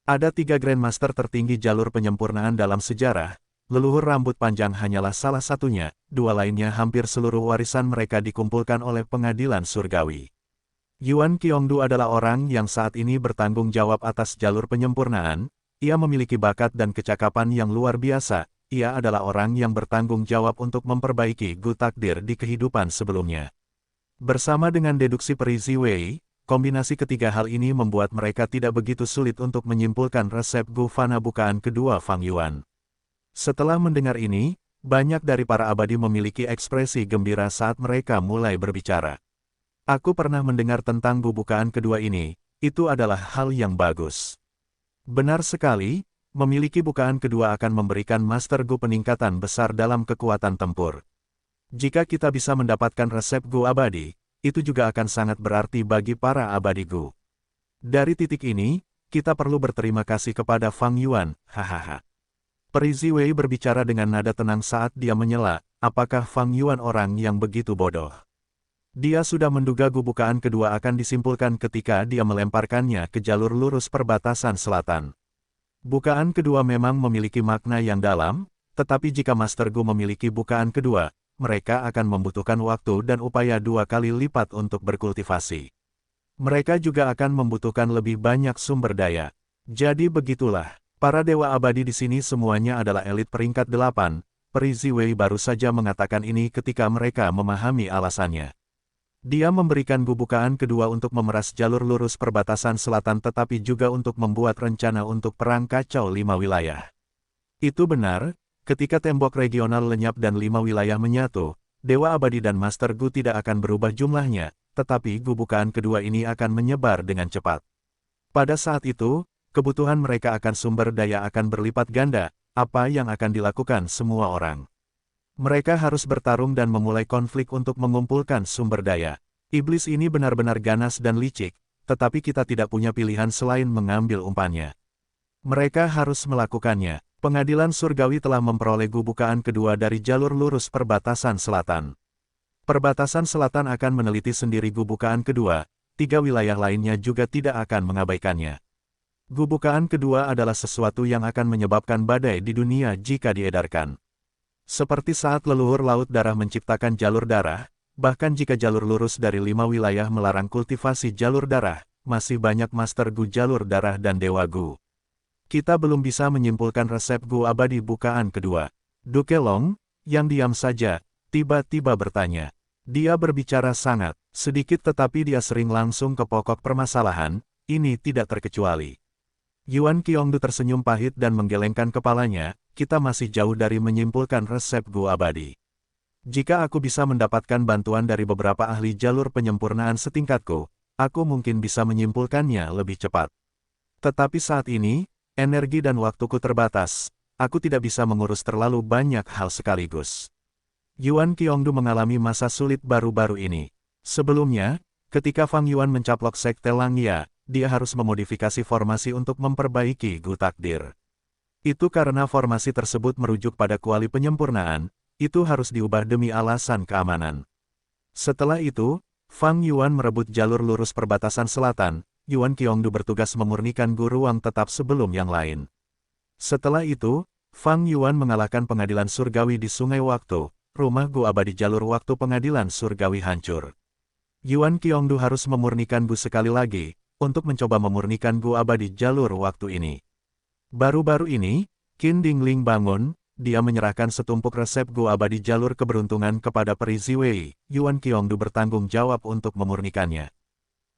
Ada 3 Grandmaster tertinggi jalur penyempurnaan dalam sejarah, leluhur rambut panjang hanyalah salah satunya, 2 lainnya hampir seluruh warisan mereka dikumpulkan oleh pengadilan surgawi. Yuan Qiongdu adalah orang yang saat ini bertanggung jawab atas jalur penyempurnaan, ia memiliki bakat dan kecakapan yang luar biasa, ia adalah orang yang bertanggung jawab untuk memperbaiki Gu takdir di kehidupan sebelumnya. Bersama dengan deduksi Peri Ziwei, kombinasi ketiga hal ini membuat mereka tidak begitu sulit untuk menyimpulkan resep Gu Fana bukaan kedua Fang Yuan. Setelah mendengar ini, banyak dari para abadi memiliki ekspresi gembira saat mereka mulai berbicara. Aku pernah mendengar tentang Gu bukaan kedua ini, itu adalah hal yang bagus. Benar sekali, memiliki bukaan kedua akan memberikan Master Gu peningkatan besar dalam kekuatan tempur. Jika kita bisa mendapatkan resep Gu abadi, itu juga akan sangat berarti bagi para abadi Gu. Dari titik ini, kita perlu berterima kasih kepada Fang Yuan, hahaha. Peri Ziwei berbicara dengan nada tenang saat dia menyela, apakah Fang Yuan orang yang begitu bodoh? Dia sudah menduga Gu bukaan kedua akan disimpulkan ketika dia melemparkannya ke jalur lurus perbatasan selatan. Bukaan kedua memang memiliki makna yang dalam, tetapi jika Master Gu memiliki bukaan kedua, mereka akan membutuhkan waktu dan upaya 2 kali lipat untuk berkultivasi. Mereka juga akan membutuhkan lebih banyak sumber daya. Jadi begitulah, para dewa abadi di sini semuanya adalah elit peringkat 8, Peri Ziwei baru saja mengatakan ini ketika mereka memahami alasannya. Dia memberikan Gu bukaan kedua untuk memeras jalur lurus perbatasan selatan tetapi juga untuk membuat rencana untuk perang kacau 5 wilayah. Itu benar. Ketika tembok regional lenyap dan 5 wilayah menyatu, Dewa Abadi dan Master Gu tidak akan berubah jumlahnya, tetapi Gu bukaan kedua ini akan menyebar dengan cepat. Pada saat itu, kebutuhan mereka akan sumber daya akan berlipat ganda, apa yang akan dilakukan semua orang. Mereka harus bertarung dan memulai konflik untuk mengumpulkan sumber daya. Iblis ini benar-benar ganas dan licik, tetapi kita tidak punya pilihan selain mengambil umpannya. Mereka harus melakukannya. Pengadilan surgawi telah memperoleh Gu bukaan kedua dari jalur lurus perbatasan selatan. Perbatasan selatan akan meneliti sendiri Gu bukaan kedua, 3 wilayah lainnya juga tidak akan mengabaikannya. Gu bukaan kedua adalah sesuatu yang akan menyebabkan badai di dunia jika diedarkan. Seperti saat leluhur laut darah menciptakan jalur darah, bahkan jika jalur lurus dari 5 wilayah melarang kultivasi jalur darah, masih banyak Master Gu jalur darah dan Dewa Gu. Kita belum bisa menyimpulkan resep Gu abadi bukaan kedua. Duke Long, yang diam saja, tiba-tiba bertanya. Dia berbicara sangat sedikit tetapi dia sering langsung ke pokok permasalahan, ini tidak terkecuali. Yuan Qiongdu tersenyum pahit dan menggelengkan kepalanya, kita masih jauh dari menyimpulkan resep Gu abadi. Jika aku bisa mendapatkan bantuan dari beberapa ahli jalur penyempurnaan setingkatku, aku mungkin bisa menyimpulkannya lebih cepat. Tetapi saat ini, energi dan waktuku terbatas, aku tidak bisa mengurus terlalu banyak hal sekaligus. Yuan Qiongdu mengalami masa sulit baru-baru ini. Sebelumnya, ketika Fang Yuan mencaplok Sekte Langya, dia harus memodifikasi formasi untuk memperbaiki Gu Takdir. Itu karena formasi tersebut merujuk pada kuali penyempurnaan, itu harus diubah demi alasan keamanan. Setelah itu, Fang Yuan merebut jalur lurus perbatasan selatan, Yuan Qiongdu bertugas memurnikan Gu ruang tetap sebelum yang lain. Setelah itu, Fang Yuan mengalahkan pengadilan surgawi di Sungai Waktu, rumah Gu abadi jalur waktu pengadilan surgawi hancur. Yuan Qiongdu harus memurnikan Gu sekali lagi, untuk mencoba memurnikan Gu abadi jalur waktu ini. Baru-baru ini, Qin Dingling bangun, dia menyerahkan setumpuk resep Gu abadi jalur keberuntungan kepada Peri Ziwei. Yuan Qiongdu bertanggung jawab untuk memurnikannya.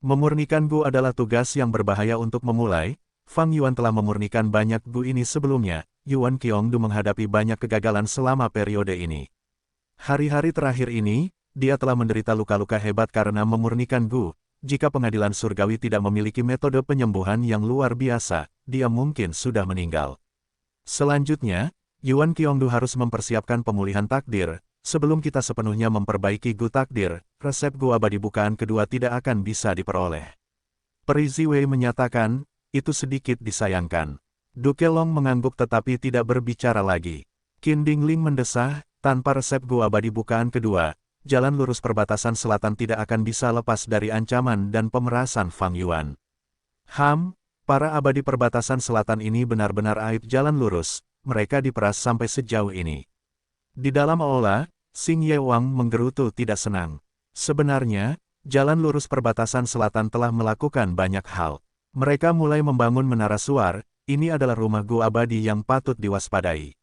Memurnikan Gu adalah tugas yang berbahaya untuk memulai. Fang Yuan telah memurnikan banyak Gu ini sebelumnya, Yuan Qiongdu menghadapi banyak kegagalan selama periode ini. Hari-hari terakhir ini, dia telah menderita luka-luka hebat karena memurnikan Gu. Jika pengadilan surgawi tidak memiliki metode penyembuhan yang luar biasa, dia mungkin sudah meninggal. Selanjutnya, Yuan Qiongdu harus mempersiapkan pemulihan takdir. Sebelum kita sepenuhnya memperbaiki Gu Takdir, resep Gu abadi bukaan kedua tidak akan bisa diperoleh. Peri Ziwei menyatakan, itu sedikit disayangkan. Duke Long mengangguk tetapi tidak berbicara lagi. Qin Dingling mendesah, tanpa resep Gu abadi bukaan kedua, jalan lurus perbatasan selatan tidak akan bisa lepas dari ancaman dan pemerasan Fang Yuan. Para abadi perbatasan selatan ini benar-benar aib jalan lurus, mereka diperas sampai sejauh ini. Di dalam aula, Xing Ye Wang menggerutu tidak senang. Sebenarnya, jalan lurus perbatasan selatan telah melakukan banyak hal. Mereka mulai membangun menara suar, ini adalah rumah Gu abadi yang patut diwaspadai.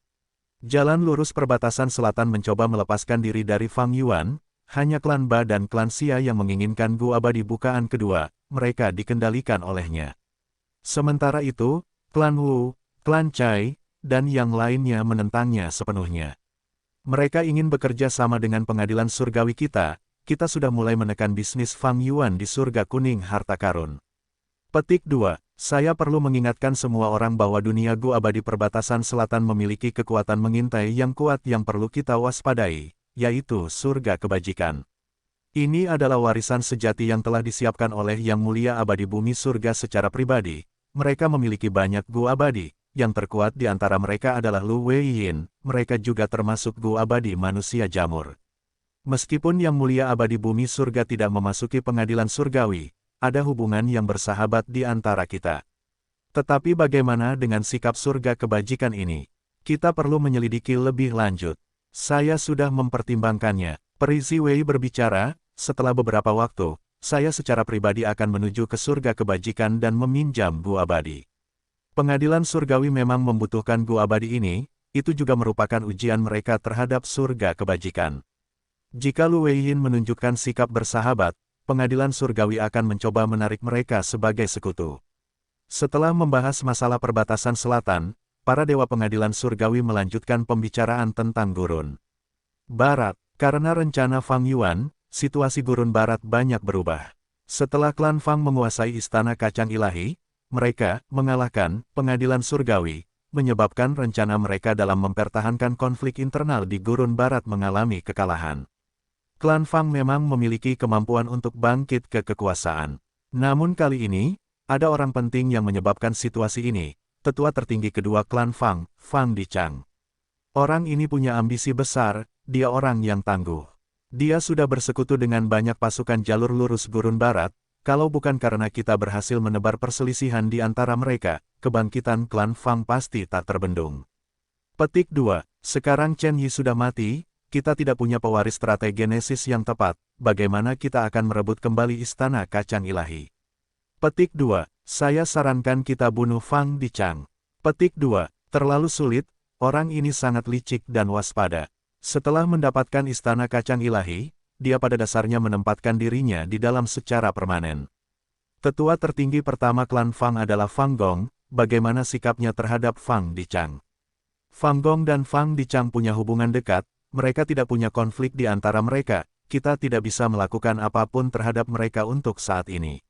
Jalan lurus perbatasan selatan mencoba melepaskan diri dari Fang Yuan, hanya klan Ba dan klan Xia yang menginginkan Gu abadi bukaan kedua, mereka dikendalikan olehnya. Sementara itu, klan Wu, klan Cai, dan yang lainnya menentangnya sepenuhnya. Mereka ingin bekerja sama dengan pengadilan surgawi kita sudah mulai menekan bisnis Fang Yuan di surga kuning harta karun. Petik 2. Saya perlu mengingatkan semua orang bahwa dunia Gu abadi perbatasan selatan memiliki kekuatan mengintai yang kuat yang perlu kita waspadai, yaitu surga kebajikan. Ini adalah warisan sejati yang telah disiapkan oleh Yang Mulia Abadi Bumi Surga secara pribadi. Mereka memiliki banyak Gu abadi, yang terkuat di antara mereka adalah Lu Weiyin, mereka juga termasuk Gu abadi manusia jamur. Meskipun Yang Mulia Abadi Bumi Surga tidak memasuki pengadilan surgawi, ada hubungan yang bersahabat di antara kita. Tetapi bagaimana dengan sikap surga kebajikan ini? Kita perlu menyelidiki lebih lanjut. Saya sudah mempertimbangkannya. Peri Ziwei berbicara, setelah beberapa waktu, saya secara pribadi akan menuju ke surga kebajikan dan meminjam Gu abadi. Pengadilan surgawi memang membutuhkan Gu abadi ini, itu juga merupakan ujian mereka terhadap surga kebajikan. Jika Lu Weiyin menunjukkan sikap bersahabat, pengadilan surgawi akan mencoba menarik mereka sebagai sekutu. Setelah membahas masalah perbatasan selatan, para dewa pengadilan surgawi melanjutkan pembicaraan tentang Gurun Barat. Karena rencana Fang Yuan, situasi Gurun Barat banyak berubah. Setelah klan Fang menguasai Istana Kacang Ilahi, mereka mengalahkan pengadilan surgawi, menyebabkan rencana mereka dalam mempertahankan konflik internal di Gurun Barat mengalami kekalahan. Klan Fang memang memiliki kemampuan untuk bangkit ke kekuasaan. Namun kali ini, ada orang penting yang menyebabkan situasi ini, tetua tertinggi kedua klan Fang, Fang Dichang. Orang ini punya ambisi besar, dia orang yang tangguh. Dia sudah bersekutu dengan banyak pasukan jalur lurus Gurun Barat, kalau bukan karena kita berhasil menebar perselisihan di antara mereka, kebangkitan klan Fang pasti tak terbendung. Petik 2. Sekarang Chen Yi sudah mati, kita tidak punya pewaris strategenesis yang tepat, bagaimana kita akan merebut kembali Istana Kacang Ilahi? Petik 2. Saya sarankan kita bunuh Fang Dichang. Petik 2. Terlalu sulit, orang ini sangat licik dan waspada. Setelah mendapatkan istana kacang ilahi, dia pada dasarnya menempatkan dirinya di dalam secara permanen. Tetua tertinggi pertama klan Fang adalah Fang Gong, bagaimana sikapnya terhadap Fang Dichang. Fang Gong dan Fang Dichang punya hubungan dekat, mereka tidak punya konflik di antara mereka, kita tidak bisa melakukan apapun terhadap mereka untuk saat ini.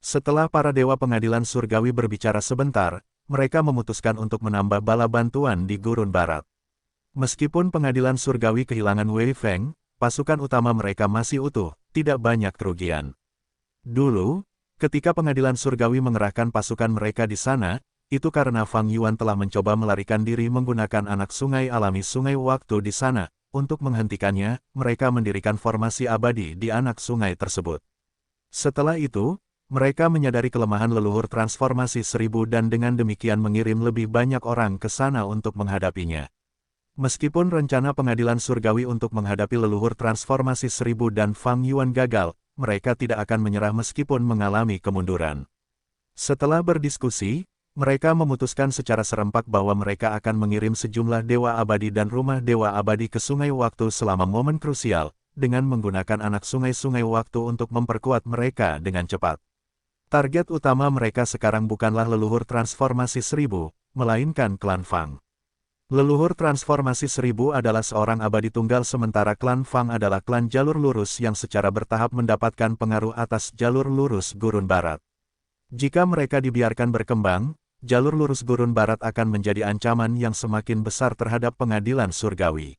Setelah para dewa pengadilan surgawi berbicara sebentar, mereka memutuskan untuk menambah bala bantuan di Gurun Barat. Meskipun pengadilan surgawi kehilangan Wei Feng, pasukan utama mereka masih utuh, tidak banyak kerugian. Dulu, ketika pengadilan surgawi mengerahkan pasukan mereka di sana, itu karena Fang Yuan telah mencoba melarikan diri menggunakan anak sungai alami sungai waktu di sana. Untuk menghentikannya, mereka mendirikan formasi abadi di anak sungai tersebut. Setelah itu, mereka menyadari kelemahan leluhur transformasi 1000 dan dengan demikian mengirim lebih banyak orang ke sana untuk menghadapinya. Meskipun rencana pengadilan surgawi untuk menghadapi leluhur transformasi 1000 dan Fang Yuan gagal, mereka tidak akan menyerah meskipun mengalami kemunduran. Setelah berdiskusi, mereka memutuskan secara serempak bahwa mereka akan mengirim sejumlah dewa abadi dan rumah dewa abadi ke sungai waktu selama momen krusial, dengan menggunakan anak sungai-sungai waktu untuk memperkuat mereka dengan cepat. Target utama mereka sekarang bukanlah leluhur transformasi 1000, melainkan klan Fang. Leluhur transformasi 1000 adalah seorang abadi tunggal sementara klan Fang adalah klan jalur lurus yang secara bertahap mendapatkan pengaruh atas jalur lurus Gurun Barat. Jika mereka dibiarkan berkembang, jalur lurus Gurun Barat akan menjadi ancaman yang semakin besar terhadap pengadilan surgawi.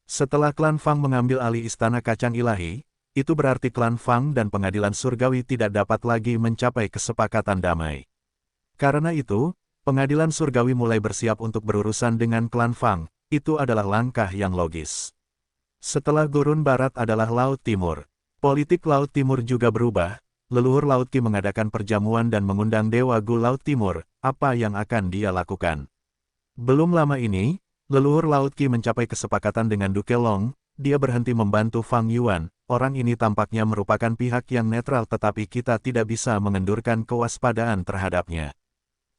Setelah klan Fang mengambil alih istana kacang ilahi, itu berarti klan Fang dan pengadilan surgawi tidak dapat lagi mencapai kesepakatan damai. Karena itu, pengadilan surgawi mulai bersiap untuk berurusan dengan klan Fang, itu adalah langkah yang logis. Setelah Gurun Barat adalah Laut Timur. Politik Laut Timur juga berubah, leluhur Laut Qi mengadakan perjamuan dan mengundang Dewa Gu Laut Timur, apa yang akan dia lakukan? Belum lama ini, leluhur Laut Qi mencapai kesepakatan dengan Duke Long, dia berhenti membantu Fang Yuan, orang ini tampaknya merupakan pihak yang netral tetapi kita tidak bisa mengendurkan kewaspadaan terhadapnya.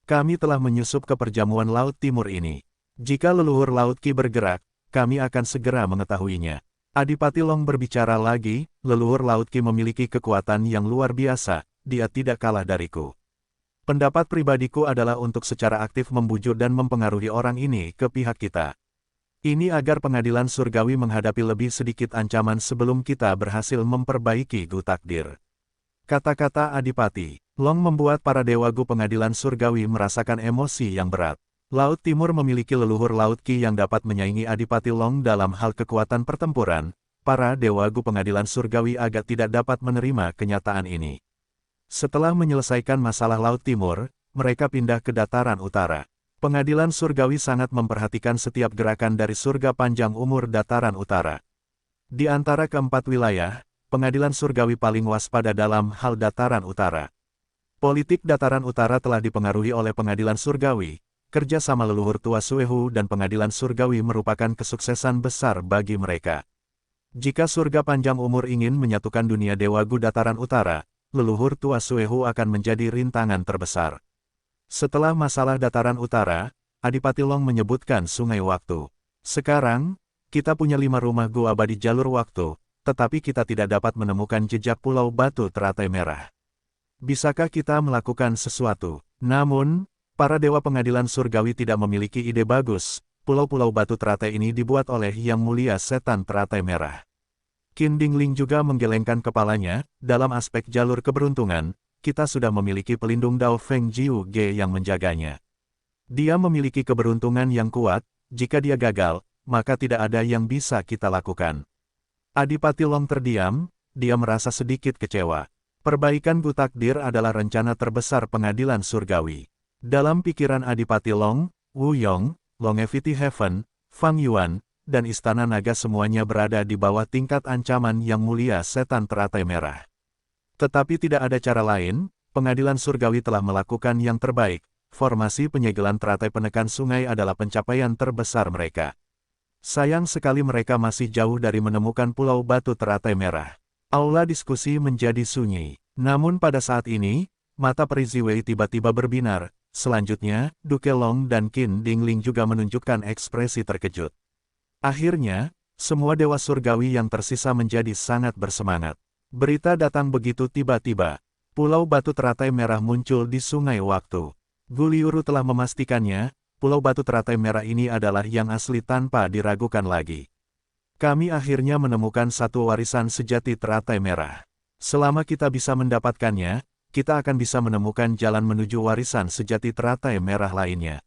Kami telah menyusup ke perjamuan Laut Timur ini. Jika leluhur Laut Qi bergerak, kami akan segera mengetahuinya. Adipati Long berbicara lagi, leluhur Laut Qi memiliki kekuatan yang luar biasa, dia tidak kalah dariku. Pendapat pribadiku adalah untuk secara aktif membujuk dan mempengaruhi orang ini ke pihak kita. Ini agar pengadilan surgawi menghadapi lebih sedikit ancaman sebelum kita berhasil memperbaiki Gu Takdir. Kata-kata Adipati Long membuat para dewa Gu pengadilan surgawi merasakan emosi yang berat. Laut Timur memiliki leluhur Laut Qi yang dapat menyaingi Adipati Long dalam hal kekuatan pertempuran. Para dewa Gu pengadilan surgawi agak tidak dapat menerima kenyataan ini. Setelah menyelesaikan masalah Laut Timur, mereka pindah ke dataran utara. Pengadilan surgawi sangat memperhatikan setiap gerakan dari surga panjang umur dataran utara. Di antara keempat wilayah, pengadilan surgawi paling waspada dalam hal dataran utara. Politik dataran utara telah dipengaruhi oleh pengadilan surgawi. Kerja sama leluhur tua Suehu dan pengadilan surgawi merupakan kesuksesan besar bagi mereka. Jika surga panjang umur ingin menyatukan dunia Dewa Gu dataran utara, leluhur tua Suehu akan menjadi rintangan terbesar. Setelah masalah dataran utara, Adipati Long menyebutkan sungai waktu. Sekarang, kita punya 5 rumah Gu abadi jalur waktu, tetapi kita tidak dapat menemukan jejak pulau batu teratai merah. Bisakah kita melakukan sesuatu? Namun, para dewa pengadilan surgawi tidak memiliki ide bagus. Pulau-pulau batu teratai ini dibuat oleh Yang Mulia Setan Teratai Merah. Qin Dingling juga menggelengkan kepalanya, dalam aspek jalur keberuntungan, kita sudah memiliki pelindung Dao Feng Jiu Ge yang menjaganya. Dia memiliki keberuntungan yang kuat, jika dia gagal, maka tidak ada yang bisa kita lakukan. Adipati Long terdiam, dia merasa sedikit kecewa. Perbaikan Gu Takdir adalah rencana terbesar pengadilan surgawi. Dalam pikiran Adipati Long, Wu Yong, Longevity Heaven, Fang Yuan, dan Istana Naga semuanya berada di bawah tingkat ancaman Yang Mulia Setan Teratai Merah. Tetapi tidak ada cara lain, pengadilan surgawi telah melakukan yang terbaik, formasi penyegelan teratai penekan sungai adalah pencapaian terbesar mereka. Sayang sekali mereka masih jauh dari menemukan pulau batu teratai merah. Aula diskusi menjadi sunyi. Namun pada saat ini, mata peri Ziwei tiba-tiba berbinar. Selanjutnya, Duke Long dan Qin Dingling juga menunjukkan ekspresi terkejut. Akhirnya, semua dewa surgawi yang tersisa menjadi sangat bersemangat. Berita datang begitu tiba-tiba. Pulau Batu Teratai Merah muncul di Sungai Waktu. Guliuru telah memastikannya, Pulau Batu Teratai Merah ini adalah yang asli tanpa diragukan lagi. Kami akhirnya menemukan satu warisan sejati Teratai Merah. Selama kita bisa mendapatkannya, kita akan bisa menemukan jalan menuju warisan sejati Teratai Merah lainnya.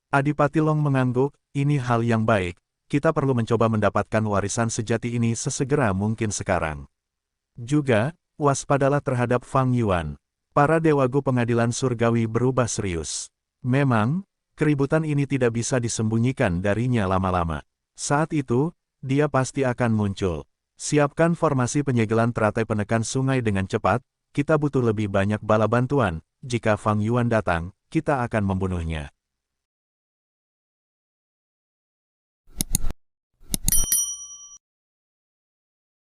Adipati Long mengangguk, ini hal yang baik, kita perlu mencoba mendapatkan warisan sejati ini sesegera mungkin sekarang. Juga, waspadalah terhadap Fang Yuan. Para dewagu pengadilan surgawi berubah serius. Memang, keributan ini tidak bisa disembunyikan darinya lama-lama. Saat itu, dia pasti akan muncul. Siapkan formasi penyegelan teratai penekan sungai dengan cepat, kita butuh lebih banyak bala bantuan, jika Fang Yuan datang, kita akan membunuhnya.